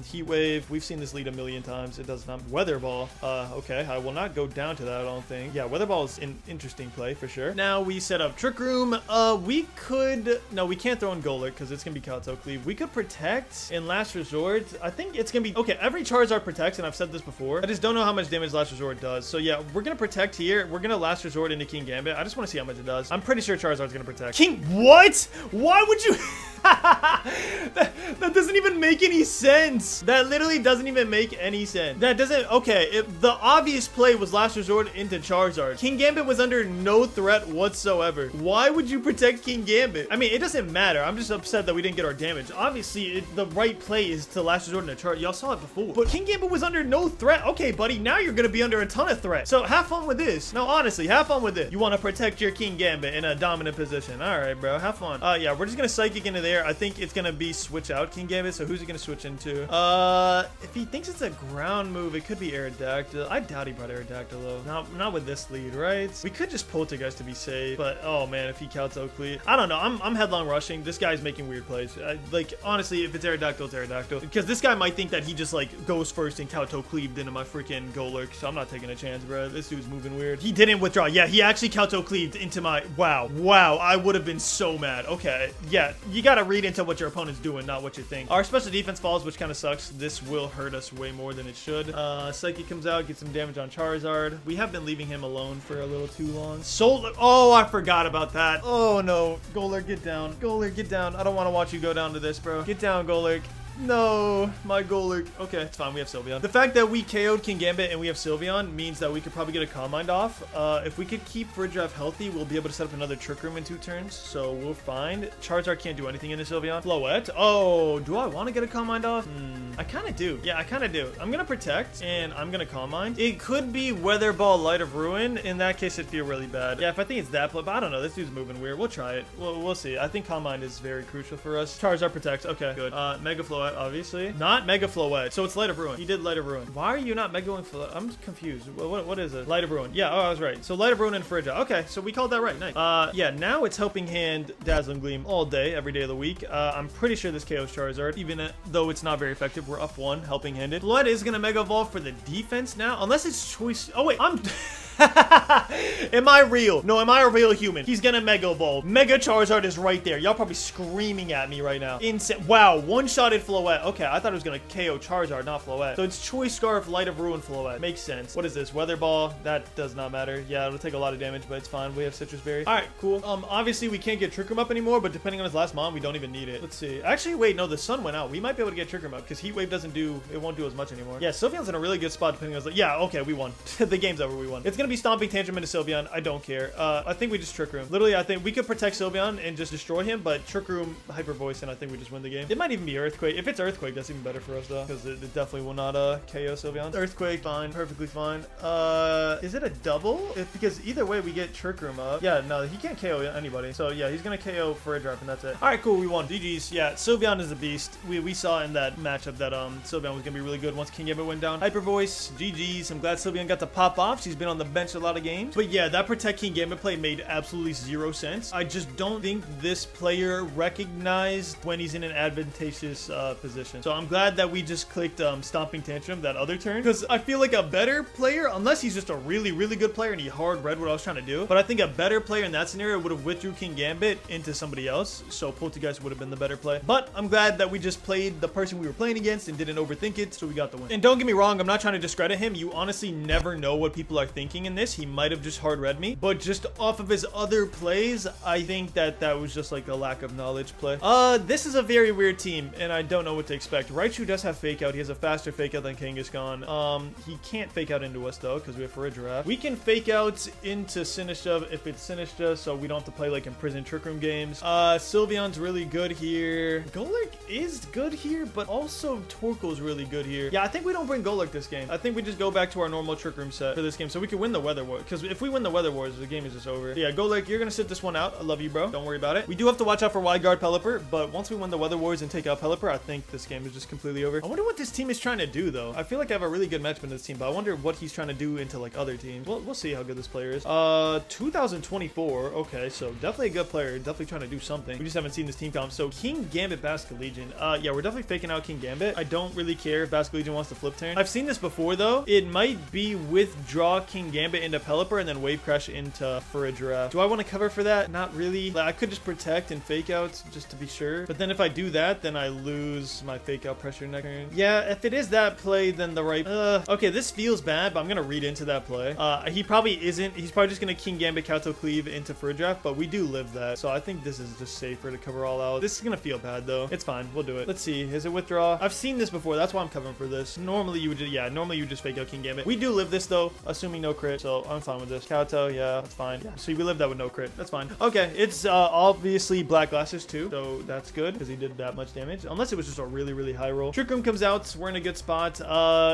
A: Heat Wave. We've seen this lead a million times. It does not. Weather Ball. Okay, I will not go down to that. I don't think. Yeah, Weather Ball is an interesting play for sure. Now we set up Trick Room. We could. No, we can't throw in GOLURK because it's gonna be Kowtow Cleave. We could Protect in Last Resort. I think it's gonna be okay. Every Charizard protects, and I've said this before. I just don't know how much damage Last Resort does. So yeah, we're gonna Protect here. We're gonna Last Resort into King Gambit. I just want to see how much it does. I'm pretty sure Charizard's gonna Protect. King, what? Why would you? that doesn't even make any sense. That literally doesn't even make any sense. That doesn't. Okay, if the obvious play was Last Resort into Charizard. King Gambit was under no threat whatsoever. Why would you protect King Gambit? I mean, it doesn't matter. I'm just upset that we didn't get our damage. Obviously, the right play is to Last Resort into Charizard. Y'all saw it before. But King Gambit was under no threat. Okay, buddy, now you're gonna be under a ton of threat. So have fun with this. No, honestly, have fun with it. You want to protect your King Gambit in a dominant position. All right, bro, have fun. Yeah, we're just gonna Psychic into there. I think it's gonna be switch out King Gambit. So who's he gonna switch into? If he thinks it's a ground move, it could be AERODACTYL. I doubt he brought AERODACTYL though. Not with this lead, right? We could just Poltergeist to be safe, but oh man, if he Kowtow Cleave, I don't know. I'm headlong rushing. This guy's making weird plays. Like honestly, if it's AERODACTYL, it's AERODACTYL. Because this guy might think that he just like goes first and Kowtow Cleaved into my freaking GOLURK. So I'm not taking a chance, bro. This dude's moving weird. He didn't withdraw. Yeah, he actually Kowtow Cleaved into my. Wow. I would have been so mad. Okay, yeah, you gotta read into what your opponent's doing, not what you think. Our special defense falls, which kind of sucks. This will hurt us way more than it should. Psychic comes out, gets some damage on Charizard. We have been leaving him alone for a little too long. Oh, I forgot about that. Oh no, GOLURK, get down. GOLURK, get down. I don't want to watch you go down to this, bro. Get down, GOLURK. No, my GOLURK. Okay, it's fine. We have Sylveon. The fact that we KO'd King Gambit and we have Sylveon means that we could probably get a Calm Mind off. If we could keep Fridge Draft healthy, we'll be able to set up another Trick Room in 2 turns. So we're fine. Charizard can't do anything into Sylveon. Floette. Oh, do I want to get a Calm Mind off? I kind of do. Yeah, I kind of do. I'm going to Protect and I'm going to Calm Mind. It could be Weather Ball, Light of Ruin. In that case, it'd feel really bad. Yeah, if I think it's that play, but I don't know. This dude's moving weird. We'll try it. We'll see. I think Calm Mind is very crucial for us. Charizard protects. Okay, good. Mega Floette, obviously. Not Mega Floette. So it's Light of Ruin. He did Light of Ruin. Why are you not Mega Floette? I'm confused. What is it? Light of Ruin. Yeah, oh, I was right. So Light of Ruin and Fridge. Okay, so we called that right. Nice. Yeah, now it's Helping Hand, Dazzling Gleam all day, every day of the week. I'm pretty sure this KO's Charizard, even though it's not very effective. We're up 1, Helping Handed. Floette is gonna Mega Evolve for the defense now, unless it's choice. Oh wait, I'm. Am I real? No, am I a real human? He's gonna Mega Evolve. Mega Charizard is right there. Y'all probably screaming at me right now. Insane. Wow, one-shotted Floette. Okay, I thought it was gonna KO Charizard, not Floette. So it's Choice Scarf, Light of Ruin, Floette. Makes sense. What is this? Weather Ball? That does not matter. Yeah, it'll take a lot of damage, but it's fine. We have Citrus Berry. All right, cool. Obviously we can't get Trick Room up anymore, but depending on his last mon, we don't even need it. Let's see. Actually, wait, no, the sun went out. We might be able to get Trick Room up because Heat Wave doesn't do, it won't do as much anymore. Yeah, Sylveon's in a really good spot depending on his, yeah, okay, we won. The game's over, we won. It's gonna be Stomping Tantrum into Sylveon. I don't care. I think we just Trick Room. Literally, I think we could protect Sylveon and just destroy him, but Trick Room, Hyper Voice, and I think we just win the game. It might even be Earthquake. If it's Earthquake, that's even better for us though, because it definitely will not KO Sylveon. Earthquake, fine, perfectly fine. Is it a double? Because either way, we get Trick Room up. Yeah, no, he can't KO anybody. So yeah, he's gonna KO for a drop, and that's it. All right, cool, we won. GG's. Yeah, Sylveon is a beast. We saw in that matchup that Sylveon was gonna be really good once King Gambit went down. Hyper Voice, GG's. I'm glad Sylveon got to pop off. She's been on the bench bench a lot of games. But yeah, that Protect King Gambit play made absolutely zero sense. I just don't think this player recognized when he's in an advantageous position. So I'm glad that we just clicked Stomping Tantrum that other turn, because I feel like a better player, unless he's just a really, really good player and he hard read what I was trying to do, but I think a better player in that scenario would have withdrew King Gambit into somebody else. So Poltergeist would have been the better play. But I'm glad that we just played the person we were playing against and didn't overthink it, so we got the win. And don't get me wrong, I'm not trying to discredit him. You honestly never know what people are thinking in this. He might have just hard read me, but just off of his other plays, I think that that was just like a lack of knowledge play. This is a very weird team, and I don't know what to expect. Raichu does have fake out. He has a faster fake out than Kangaskhan. He can't fake out into us though, because we have Farigiraf. We can fake out into Sinistcha if it's Sinistcha, so we don't have to play like in prison trick room games. Sylveon's really good here. GOLURK is good here, but also Torkoal's really good here. Yeah, I think we don't bring GOLURK this game. I think we just go back to our normal trick room set for this game, so we can win the Weather Wars, because if we win the Weather Wars, the game is just over. So yeah, GOLURK, you're gonna sit this one out. I love you, bro. Don't worry about it. We do have to watch out for Wide Guard Pelipper, but once we win the Weather Wars and take out Pelipper, I think this game is just completely over. I wonder what this team is trying to do, though. I feel like I have a really good matchup in this team, but I wonder what he's trying to do into like other teams. We'll see how good this player is. 2024. Okay, so definitely a good player. Definitely trying to do something. We just haven't seen this team comp. So King Gambit Basculegion. Yeah, we're definitely faking out King Gambit. I don't really care if Basculegion wants to flip turn. I've seen this before, though. It might be withdraw King Gambit into Pelipper and then Wave Crash into Farigiraf. Do I want to cover for that? Not really. Like, I could just protect and fake out just to be sure. But then if I do that, then I lose my fake out pressure next turn. Yeah, if it is that play, then the right... Okay, this feels bad, but I'm going to read into that play. He probably isn't. He's probably just going to King Gambit Kato Cleave into Farigiraf, but we do live that. So I think this is just safer to cover all out. This is going to feel bad, though. It's fine. We'll do it. Let's see. Is it withdraw? I've seen this before. That's why I'm covering for this. Normally, you would just... Yeah, normally you would just fake out King Gambit. We do live this, though, assuming no crit. So I'm fine with this. Kato, yeah, that's fine. Yeah, so we live that with no crit. That's fine. Okay, it's obviously Black Glasses, too. So that's good, because he did that much damage. Unless it was just a really, really high roll. Trick Room comes out. We're in a good spot.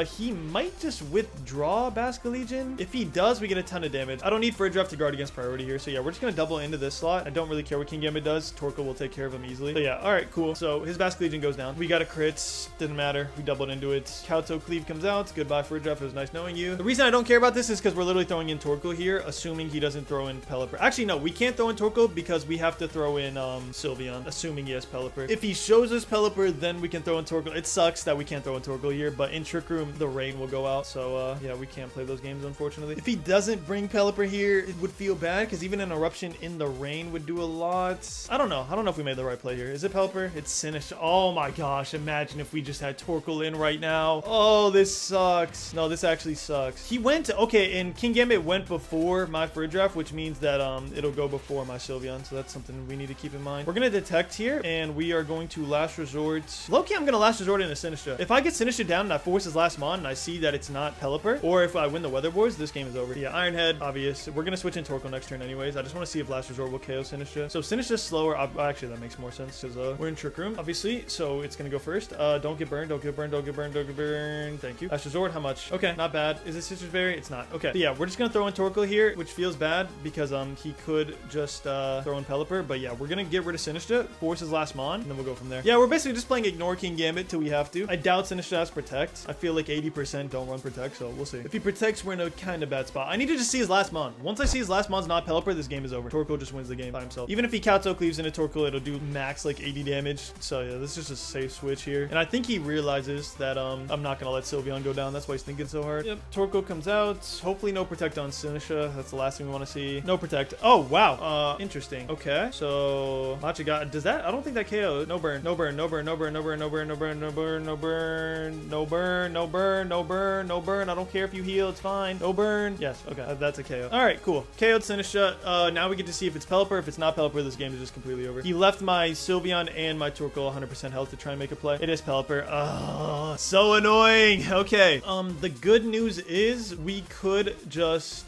A: He might just withdraw Basculegion. If he does, we get a ton of damage. I don't need Farigiraf to guard against priority here. So yeah, we're just going to double into this slot. I don't really care what King Gambit does. Torkoal will take care of him easily. So yeah, all right, cool. So his Basculegion goes down. We got a crit. Didn't matter. We doubled into it. Kato Cleave comes out. Goodbye, Farigiraf. It was nice knowing you. The reason I don't care about this is because we're literally throwing in Torkoal here, assuming he doesn't throw in Pelipper. Actually, no, we can't throw in Torkoal because we have to throw in Sylveon, assuming he has Pelipper. If he shows us Pelipper, then we can throw in Torkoal. It sucks that we can't throw in Torkoal here, but in Trick Room, the rain will go out. So yeah, we can't play those games, unfortunately. If he doesn't bring Pelipper here, it would feel bad because even an Eruption in the rain would do a lot. I don't know. I don't know if we made the right play here. Is it Pelipper? It's Sinistcha. Oh my gosh. Imagine if we just had Torkoal in right now. Oh, this sucks. No, this actually sucks. He went, okay, and King Gambit went before my Farigiraf, which means that it'll go before my Sylveon. So that's something we need to keep in mind. We're going to detect here, and we are going to Last Resort. Low-key, I'm going to Last Resort into Sinistcha. If I get Sinistcha down and I force his last mon and I see that it's not Pelipper, or if I win the Weather Wars, this game is over. Yeah, Ironhead, obvious. We're going to switch in Torkoal next turn anyways. I just want to see if Last Resort will KO Sinistcha. So Sinistcha's slower. Actually, that makes more sense because we're in Trick Room, obviously. So it's going to go first. Don't get burned. Don't get burned. Don't get burned. Don't get burned. Thank you. Last Resort, how much? Okay, not bad. Is it Citrus Berry? It's not. Okay. But yeah, we're just going to throw in Torkoal here, which feels bad because he could just throw in Pelipper. But yeah, we're going to get rid of Sinistcha, force his last mon, and then we'll go from there. Yeah, we're basically just playing Ignore King Gambit till we have to. I doubt Sinistcha has Protect. I feel like 80% don't run Protect, so we'll see. If he protects, we're in a kind of bad spot. I need to just see his last mon. Once I see his last mon's not Pelipper, this game is over. Torkoal just wins the game by himself. Even if he Kato Cleaves into Torkoal, it'll do max like 80 damage. So yeah, this is just a safe switch here. And I think he realizes that I'm not going to let Sylveon go down. That's why he's thinking so hard. Yep, Torkoal comes out. Hopefully no Protect on Sinistcha. That's the last thing we want to see. No Protect. Oh, wow. Interesting. Okay, so Matcha got... Does that... I don't think that KO. No burn. No burn. No burn. No burn. No burn. No burn. No burn. No burn. No burn. No burn. No burn. No burn. No burn. I don't care if you heal. It's fine. No burn. Yes. Okay. That's a KO. All right. Cool. KO'd Sinistcha. Now we get to see if it's Pelipper. If it's not Pelipper, this game is just completely over. He left my Sylveon and my Torkoal 100% health to try and make a play. It is Pelipper. Oh, so annoying. Okay. The good news is we could just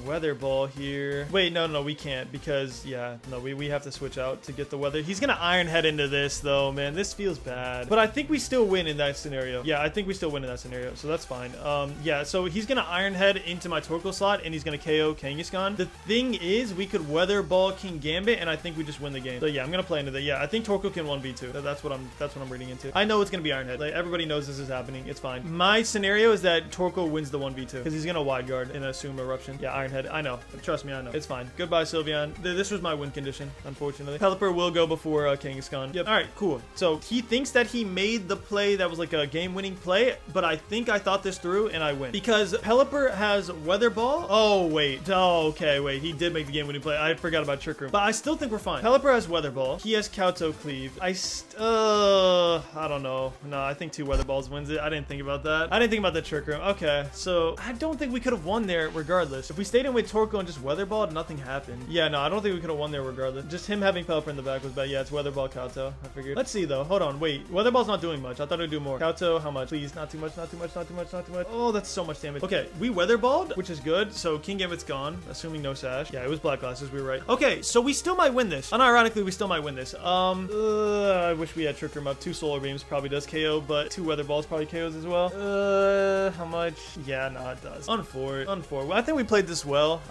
A: Weather Ball here. Wait, no, we can't because yeah, no, we have to switch out to get the weather. He's gonna Iron Head into this though, man. This feels bad. But I think we still win in that scenario. Yeah, I think we still win in that scenario. So that's fine. Yeah, so he's gonna Iron Head into my Torkoal slot and he's gonna KO Kangaskhan. The thing is we could Weather Ball King Gambit and I think we just win the game. So yeah, I'm gonna play into that. Yeah, I think Torkoal can 1v2. That's what I'm reading into. I know it's gonna be Iron Head. Like everybody knows this is happening. It's fine. My scenario is that Torkoal wins the 1v2 because he's gonna wide guard. Charizard and assume Eruption. Yeah, Iron Head. I know. Trust me, I know. It's fine. Goodbye, Sylveon. This was my win condition, unfortunately. Pelipper will go before Kangaskhan. Yep. All right, cool. So he thinks that he made the play that was like a game-winning play, but I think I thought this through and I win. Because Pelipper has Weather Ball. Oh, wait. Oh, okay, wait. He did make the game-winning play. I forgot about Trick Room. But I still think we're fine. Pelipper has Weather Ball. He has Kowtow Cleave. I don't know. No, I think 2 Weather Balls wins it. I didn't think about that. I didn't think about the Trick Room. Okay, so I don't think we could have won there regardless. If we stayed in with Torkoal and just Weather Balled, nothing happened. Yeah, no, I don't think we could have won there regardless. Just him having Pelipper in the back was bad. Yeah, it's Weather Ball, Kowtow. I figured. Let's see, though. Hold on. Wait. Weather Ball's not doing much. I thought it would do more. Kowtow, how much? Please, not too much, not too much, not too much, not too much. Oh, that's so much damage. Okay, we Weather Balled, which is good. So King Gambit's gone, assuming no Sash. Yeah, it was Black Glasses. We were right. Okay, so we still might win this. Unironically, we still might win this. I wish we had Trick Room up. 2 Solar Beams probably does KO, but 2 Weather Balls probably KOs as well. How much? Yeah, no, it does. On 4. Well, I think we played this well.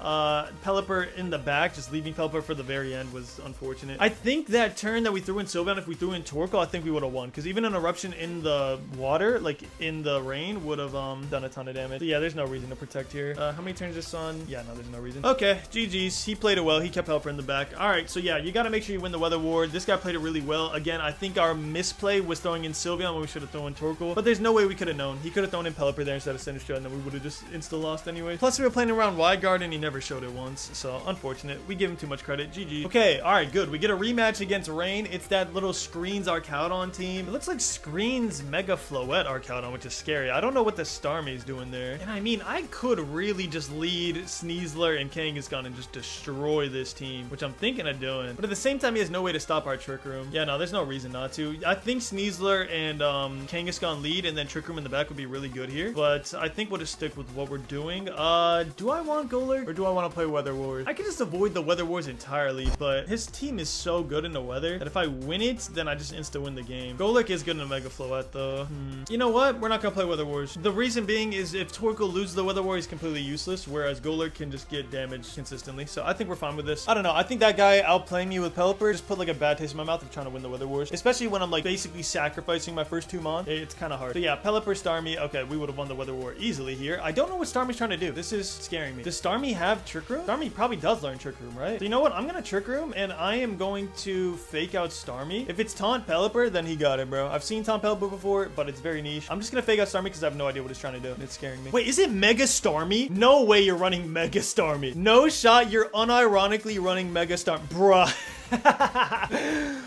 A: Pelipper in the back, just leaving Pelipper for the very end was unfortunate. I think that turn that we threw in Sylveon, if we threw in Torkoal, I think we would have won. Because even an Eruption in the water, like in the rain, would have done a ton of damage. So yeah, there's no reason to protect here. How many turns this on? Yeah, no, there's no reason. Okay, GG's. He played it well. He kept Pelipper in the back. All right, so yeah, you got to make sure you win the Weather Ward. This guy played it really well. Again, I think our misplay was throwing in Sylveon when we should have thrown in Torkoal. But there's no way we could have known. He could have thrown in Pelipper there instead of Sinistcha, and then we would have just insta-lost anyway. Plus, we were playing around Wide Guard, and he never showed it once. So, unfortunate. We give him too much credit. GG. Okay, all right, good. We get a rematch against Rain. It's that little Screens Archaudon team. It looks like Screens Mega Floette Archaudon, which is scary. I don't know what the Starmie is doing there. And I mean, I could really just lead Sneasler and Kangaskhan and just destroy this team, which I'm thinking of doing. But at the same time, he has no way to stop our Trick Room. Yeah, no, there's no reason not to. I think Sneasler and Kangaskhan lead, and then Trick Room in the back would be really good here. But I think we'll just stick with what we're doing. Do I want GOLURK or do I want to play Weather Wars? I could just avoid the Weather Wars entirely, but his team is so good in the weather that if I win it, then I just insta-win the game. GOLURK is good in a Mega Floette, though. You know what? We're not going to play Weather Wars. The reason being is if Torkoal loses the Weather War, he's completely useless, whereas GOLURK can just get damage consistently. So I think we're fine with this. I don't know. I think that guy outplaying me with Pelipper just put like a bad taste in my mouth of trying to win the Weather Wars, especially when I'm like basically sacrificing my first 2 Mon. It's kind of hard. So yeah, Pelipper, Starmie. Okay, we would have won the Weather War easily here. I don't know what Starmie's trying to do. This is scaring me. Does Starmie have Trick Room? Starmie probably does learn Trick Room, right? So you know what? I'm going to Trick Room, and I am going to fake out Starmie. If it's Taunt Pelipper, then he got it, bro. I've seen Taunt Pelipper before, but it's very niche. I'm just going to fake out Starmie because I have no idea what it's trying to do. It's scaring me. Wait, is it Mega Starmie? No way you're running Mega Starmie. No shot you're unironically running Mega Starmie. Bruh.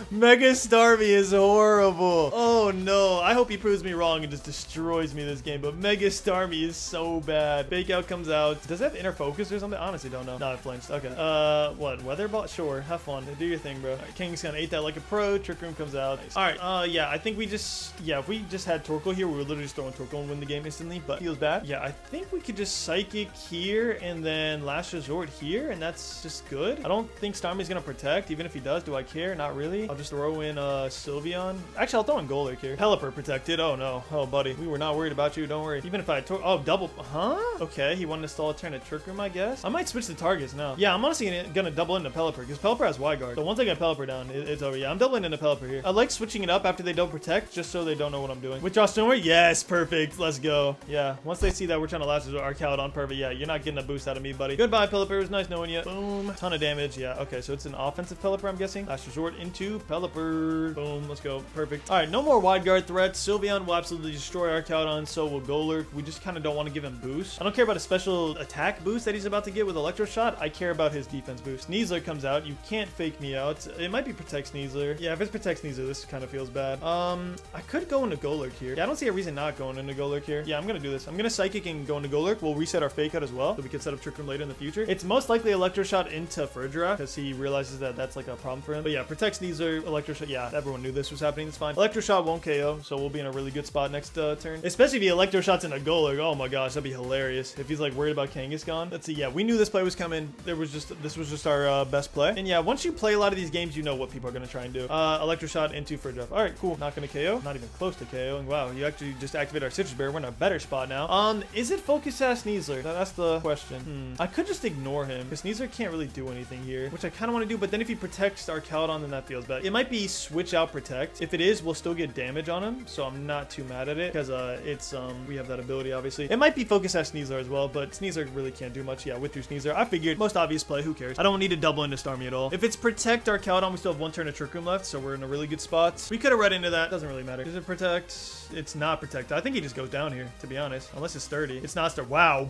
A: Mega Starmie is horrible. Oh no, I hope he proves me wrong and just destroys me this game, but Mega Starmie is so bad. Fake out comes out. Does it have inner focus or something? Honestly don't know. No, it flinched. Okay. What? Weather Ball? Sure, have fun. Do your thing, bro. Right, Kangaskhan ate that like a pro. Trick Room comes out. Nice. Alright, yeah, I think we just, yeah, if we just had Torkoal here, we would literally just throw in Torkoal and win the game instantly, but feels bad. Yeah, I think we could just Psychic here and then Last Resort here, and that's just good. I don't think Starmie's gonna protect, even if he does. Do I care? Not really. I'll just throw in Sylveon. Actually, I'll throw in GOLURK here. Pelipper protected. Oh no. Oh buddy, we were not worried about you. Don't worry. Even if I oh, double, huh? Okay, he wanted to stall a turn at Trick Room, I guess. I might switch the targets now. Yeah, I'm honestly gonna double into Pelipper because Pelipper has Wide Guard. So once I get Pelipper down, it's over. Yeah, I'm doubling into Pelipper here. I like switching it up after they don't protect, just so they don't know what I'm doing. Withdraw Stormer? Yes, perfect. Let's go. Yeah, once they see that we're trying to Last Resort Archaudon, perfect. Yeah, you're not getting a boost out of me, buddy. Goodbye, Pelipper. It was nice knowing you. Boom. Ton of damage. Yeah, okay, so it's an offensive Pelipper, I'm guessing. Last Resort into Pelipper. Boom. Let's go. Perfect. All right, no more Wide Guard threats. Sylveon will absolutely destroy Archaudon, so will GOLURK. We just kind of don't want to give him boost. I don't care about a special attack boost that he's about to get with Electro Shot. I care about his defense boost. Sneasler comes out. You can't fake me out. It might be Protect Sneasler. Yeah, if it's Protect Sneasler, this kind of feels bad. I could go into GOLURK here. Yeah, I don't see a reason not going into GOLURK here. Yeah, I'm gonna do this. I'm gonna Psychic and go into GOLURK. We'll reset our Fake Out as well, so we can set up Trick Room later in the future. It's most likely Electro Shot into Ferdra because he realizes that that's like a problem for him. But yeah, Protect Sneasler, Electro Shot. Yeah, everyone knew this was happening. It's fine. Electro Shot won't KO, so we'll be in a really good spot next turn. Especially if he Electro Shots into GOLURK. Oh my gosh, that'd be hilarious. If he's like worried about Kangaskhan. Let's see. Yeah, we knew this play was coming. This was just our best play. And yeah, once you play a lot of these games, you know what people are gonna try and do. Electro Shot into Ferdra. All right, cool. Not gonna KO. Not even close to KO. And wow, you actually just activate our Citrus Bear. We're in a better spot now. Is it Focus Sash Sneasler? That's the question. I could just ignore him because Sneasler can't really do anything here, which I kind of want to do. But then if he protects protects Archaludon, then that feels bad. It might be switch out protect. If it is, we'll still get damage on him, so I'm not too mad at it because it's we have that ability obviously. It might be focus at Sneasler as well, but Sneasler really can't do much. Yeah, with your Sneasler, I figured most obvious play. Who cares? I don't need to double into Starmie at all. If it's protect Archaludon, we still have 1 turn of Trick Room left, so we're in a really good spot. We could have read into that. Doesn't really matter. Is it protect? It's not protect. I think he just goes down here, to be honest, unless it's sturdy. It's not sturdy. Wow.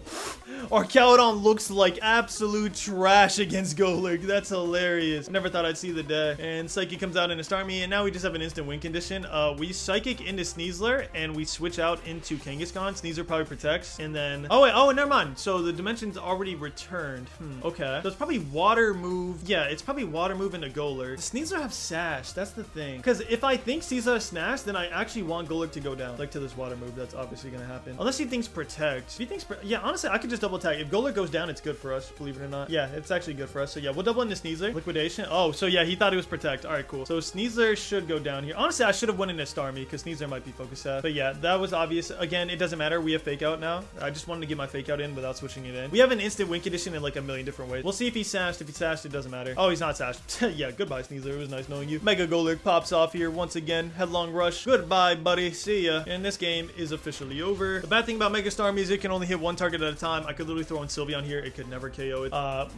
A: Archaludon looks like absolute trash against GOLURK. That's hilarious. I never thought I'd see the day. And Psychic comes out into Starmie, and now we just have an instant win condition. We Psychic into Sneasler, and we switch out into Kangaskhan. Sneasler probably protects, and then... Oh, wait. Oh, never mind. So the dimension's already returned. Okay. So it's probably water move. Yeah, it's probably water move into GOLURK. Does Sneasler have Sash? That's the thing. Because if I think Sneasler has Snash, then I actually want GOLURK to go down. Like to this water move, that's obviously going to happen. Unless he thinks protect. If he thinks... Yeah, honestly, I could just double attack. If GOLURK goes down, it's good for us, believe it or not. Yeah, it's actually good for us. So yeah, we'll double into Sneasler. Liquidation. Oh, so yeah, he thought it was protect. All right, cool. So Sneasler should go down here. Honestly, I should have went into Starmie because Sneasler might be focus at. But yeah, that was obvious. Again, it doesn't matter. We have fake out now. I just wanted to get my fake out in without switching it in. We have an instant win condition in like a million different ways. We'll see if he's sashed. If he's sashed, it doesn't matter. Oh, he's not sashed. Yeah, goodbye, Sneasler. It was nice knowing you. Mega GOLURK pops off here once again. Headlong rush. Goodbye, buddy. See ya. And this game is officially over. The bad thing about Mega Starmie is it can only hit 1 target at a time. I could literally throw in Sylveon here. It could never KO it.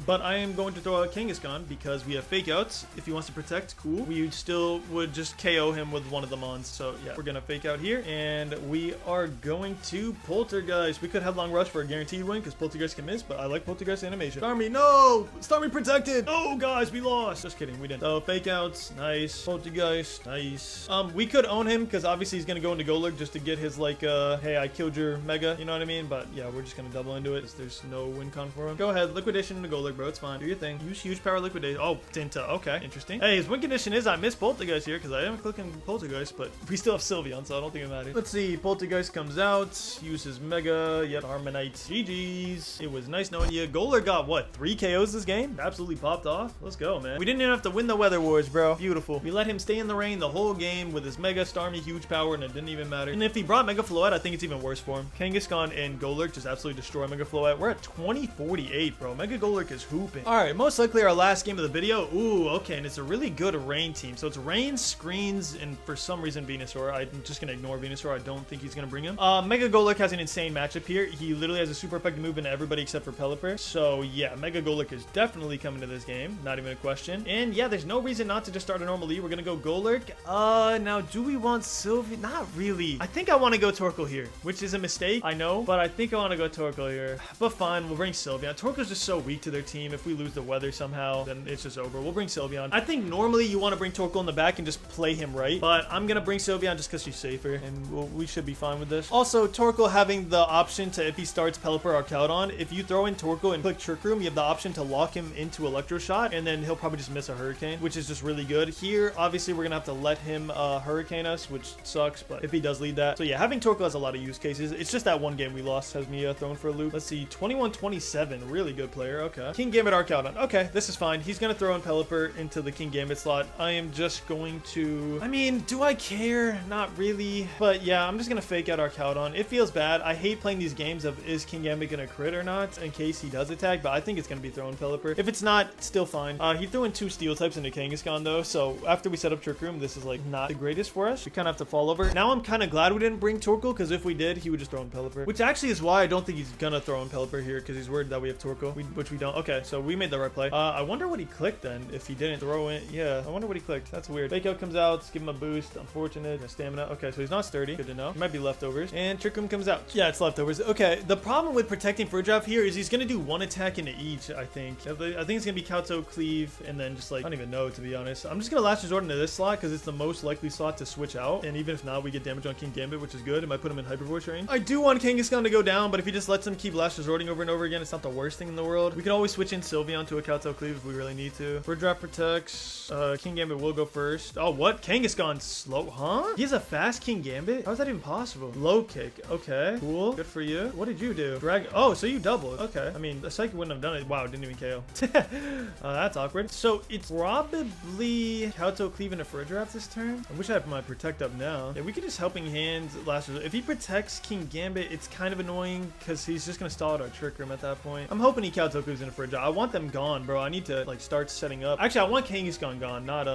A: But I am going to throw out Kangaskhan because we have fake outs. If he wants to protect, cool. We still would just KO him with one of the mons. So yeah, we're gonna fake out here, and we are going to Poltergeist. We could headlong rush for a guaranteed win because Poltergeist can miss, but I like Poltergeist animation. Starmie, no! Starmie protected! Oh, guys, we lost. Just kidding, we didn't. So fake outs, nice. Poltergeist, nice. We could own him because obviously he's gonna go into GOLURK just to get his like, hey, I killed your Mega. You know what I mean? But yeah, we're just gonna double into it. There's no win con for him. Go ahead, liquidation into GOLURK, bro. It's fine. Do your thing. Use huge power liquidation. Oh, Tinta. Okay, interesting. Hey, his win condition is I miss Poltergeist here because I am clicking Poltergeist, but we still have Sylveon, so I don't think it matters. Let's see. Poltergeist comes out, uses Mega. Yep, Harmonite. GG's. It was nice knowing you. GOLURK got what? 3 KOs this game? Absolutely popped off. Let's go, man. We didn't even have to win the Weather Wars, bro. Beautiful. We let him stay in the rain the whole game with his Mega Starmie huge power, and it didn't even matter. And if he brought Mega FLOETTE, I think it's even worse for him. Kangaskhan and GOLURK just absolutely destroy Mega FLOETTE. We're at 2048, bro. Mega GOLURK is hooping. All right, most likely our last game of the video. Ooh, okay, and it's a really good rain team. So it's rain, screens, and for some reason Venusaur. I'm just gonna ignore Venusaur. I don't think he's gonna bring him. Mega GOLURK has an insane matchup here. He literally has a super effective move into everybody except for Pelipper. So yeah, Mega GOLURK is definitely coming to this game. Not even a question. And yeah, there's no reason not to just start a normal lead. We're gonna go GOLURK. Now do we want Sylvie? Not really. I think I want to go Torkoal here, which is a mistake, I know, but I think I want to go Torkoal here. But fine, we'll bring Sylveon. Torkoal's just so weak to their team. If we lose the weather somehow, then it's just over. We'll bring Sylveon. I think normally you want to bring Torkoal in the back and just play him right, but I'm gonna bring Sylveon just because she's safer, and we should be fine with this. Also, Torkoal having the option to, if he starts Pelipper or Archaludon, if you throw in Torkoal and click Trick Room, you have the option to lock him into Electro Shot, and then he'll probably just miss a Hurricane, which is just really good. Here, obviously, we're gonna have to let him Hurricane us, which sucks, but if he does lead that. So yeah, having Torkoal has a lot of use cases. It's just that one game we lost has me thrown for a loop. Let's see, 21-27, really good player. Okay. King Gambit Archaludon. Okay, this is fine. He's gonna throw in Pelipper into the King Gambit slot. I am just going to, I mean, do I care? Not really, but yeah, I'm just gonna fake out Archaludon. It feels bad. I hate playing these games of is King Gambit gonna crit or not in case he does attack, but I think it's gonna be throwing Pelipper. If it's not, still fine. He threw in 2 steel types into Kangaskhan though, so after we set up Trick Room, this is like not the greatest for us. We kind of have to fall over. Now I'm kind of glad we didn't bring Torkoal, because if we did, he would just throw in Pelipper, which actually is why I don't think he's gonna throw in Pelipper here, because he's worried that we have Torkoal, which we don't. Okay, so we made the right play. I wonder what he clicked then if he didn't throw in. Yeah, I wonder what he clicked. That's weird. Fake out comes out, give him a boost. Unfortunate. Stamina. Okay, so he's not sturdy. Good to know. He might be leftovers. And Trick Room comes out. Yeah, it's leftovers. Okay, the problem with protecting Fridge here is he's gonna do 1 attack into each, I think. I think it's gonna be Kowtow, Cleave, and then just like, I don't even know, to be honest. I'm just gonna last resort into this slot because it's the most likely slot to switch out. And even if not, we get damage on King Gambit, which is good. It might put him in Hyper Voice range. I do want Kangaskhan to go down, but if he just lets him keep last resorting over and over again, it's not the worst thing in the world. We can always switch in Sylveon to a Kowtow, Cleave if we really need to. Fridge protects. King Gambit will go first. Oh, what? Kangaskhan slow, huh? He has a fast King Gambit? How is that even possible? Low kick. Okay, cool. Good for you. What did you do? Drag. Oh, so you doubled. Okay. I mean, the Psychic wouldn't have done it. Wow, didn't even KO. That's awkward. So it's probably Kowtow, Cleave, and a Fridge this turn. I wish I had my protect up now. Yeah, we could just helping hand last resort. If he protects King Gambit, it's kind of annoying because he's just gonna stall out our Trick Room at that point. I'm hoping he Kowtow Cleaves in a Fridge. I want them gone, bro. I need to like start setting up up. Actually, I want Kangaskhan gone, not,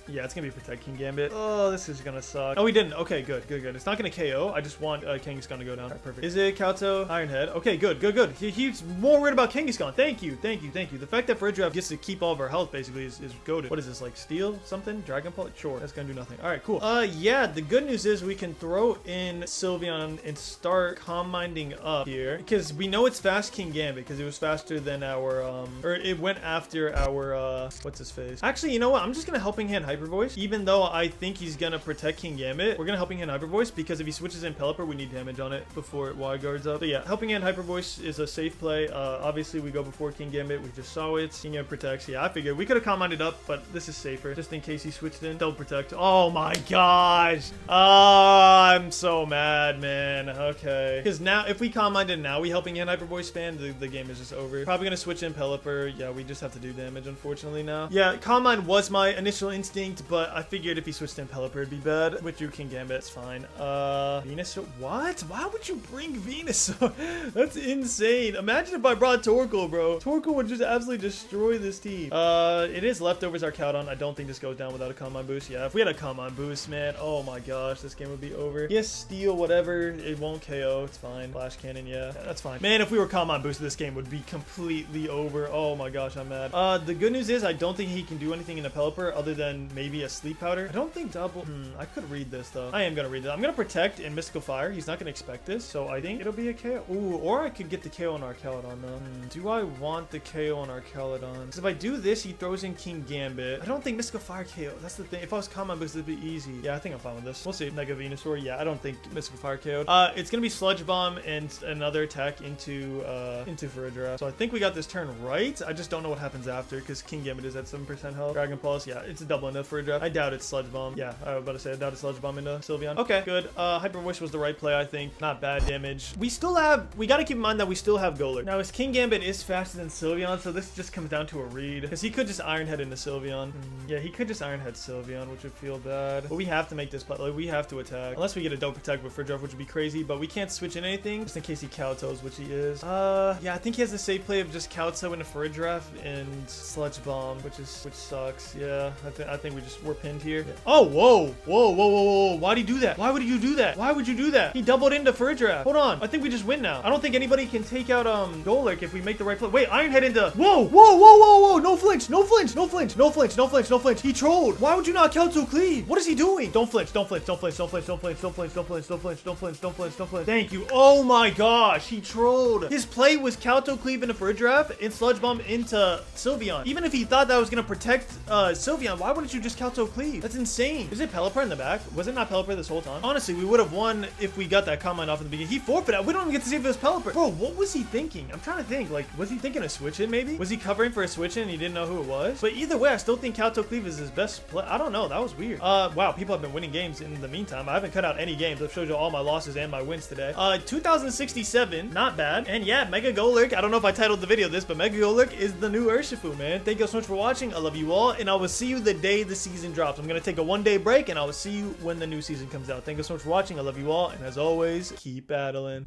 A: yeah, it's gonna be Protect King Gambit. Oh, this is gonna suck. Oh, we didn't. Okay, good. It's not gonna KO. I just want Kangaskhan to go down. All right, perfect. Is it Kaito? Ironhead. Okay, good. He's more worried about Kangaskhan. Thank you. The fact that Fridge gets to keep all of our health basically is goated. What is this, like steel something? Dragon Pulse? Sure, that's gonna do nothing. All right, cool. Yeah, the good news is we can throw in Sylveon and start Calm Minding up here because we know it's fast King Gambit because it was faster than our, or it went after our, what's his face? Actually, you know what? I'm just gonna Helping Hand Hyper Voice, even though I think he's gonna protect King Gambit. We're gonna Helping Hand Hyper Voice because if he switches in Pelipper, we need damage on it before it wide guards up. So yeah, Helping Hand Hyper Voice is a safe play. Obviously we go before King Gambit. We just saw it. King Gambit protects. Yeah, I figured we could have Calm Minded up, but this is safer just in case he switched in. Double protect. Oh my gosh. I'm so mad, man. Okay. Because now if we Calm Minded now, we Helping Hand Hyper Voice spam, the game is just over. Probably gonna switch in Pelipper. Yeah, we just have to do damage unfortunately now. Yeah, Calm Mind was my initial instinct, but I figured if he switched in Pelipper it'd be bad. Withdrew King Gambit, it's fine. Venusaur. What? Why would you bring Venusaur? That's insane. Imagine if I brought Torkoal, bro. Torkoal would just absolutely destroy this team. It is Leftovers Archaudon. I don't think this goes down without a Calm Mind boost. Yeah, if we had a Calm Mind boost, man, oh my gosh, this game would be over. Yes, Steel, whatever. It won't KO. It's fine. Flash Cannon, yeah, that's fine. Man, if we were Calm Mind boosted, this game would be completely over. Oh my gosh, I'm mad. The good news is I don't think he can do anything in a Pelipper other than maybe a Sleep Powder. I don't think double. I could read this though. I am gonna read it. I'm gonna Protect in Mystical Fire. He's not gonna expect this, so I think it'll be a KO. Ooh, or I could get the KO on Archaudon though. Do I want the KO on Archaudon? Because if I do this, he throws in King Gambit. I don't think Mystical Fire KO. That's the thing. If I was Calm Mind boost, it'd be easy. Yeah, I think I'm fine with this. We'll see. Mega Venusaur. Yeah, I don't think Mystical Fire KO'd. It's gonna be Sludge Bomb and another attack into Farigiraf. So I think we got this turn right. I just don't know what happens after because King Gambit is at 7% health. Dragon Pulse. Yeah, it's a double into Farigiraf. I doubt it's Sludge Bomb. Yeah, I was about to say I doubt it's Sludge Bomb into Sylveon. Okay, good. Hyper Voice was the right play, I think. Not bad damage. We gotta keep in mind that we still have GOLURK. Now his King Gambit is faster than Sylveon, so this just comes down to a read. Because he could just Iron Head into Sylveon. Yeah, he could just Iron Head Sylveon, which would feel bad. But we have to make this play. Like, we have to attack. Unless we get a double protect with Farigiraf, which would be crazy, but we can't switch in anything just in case he Kowtoes, which he is. Yeah, I think he has the safe play of just Kowtoe into Farigiraf and Sludge Bomb, which sucks. Yeah, I think we're pinned here. Yeah. Oh, whoa. Why'd he do that? Why would you do that? Why would you do that? He doubled into Farigiraf. Hold on. I think we just win now. I don't think anybody can take out GOLURK if we make the right play. Wait, Iron Head into. Whoa. No flinch. He trolled. Why would you not Kowtoe cleave? What is he doing? Don't flinch. Thank you. Oh my gosh, he trolled. His play was Kowtoe cleave into Farigiraf and Sludge Bomb into Sylveon. Even if he thought that was gonna protect Sylveon, why wouldn't you just Kowtoe cleave? That's insane. Is it Pelipper in the back? Was it not Pelipper this whole time? Honestly, we would have won if we got that Calm Mind off in the beginning. He forfeited. We don't even get to see if it was Pelipper. Bro, what was he thinking? I'm trying to think. Like, was he thinking a switch in maybe? Was he covering for a switch in and he didn't know who it was? But either way, I still think Kowtoe cleave is his best play. I don't know. That was weird. Wow, people have been winning games in the meantime. I haven't cut out any games. I've showed you all my losses and my wins today. 2067, not bad. And yeah, Mega GOLURK. I don't know if I titled the video this, but Mega GOLURK is the new URSHIFU, man. Thank you so much for watching. I love you all, and I will see you the day the season drops. I'm gonna take a one-day break, and I will see you when the new season comes out. Thank you so much for watching. I love you all, and as always, keep battling.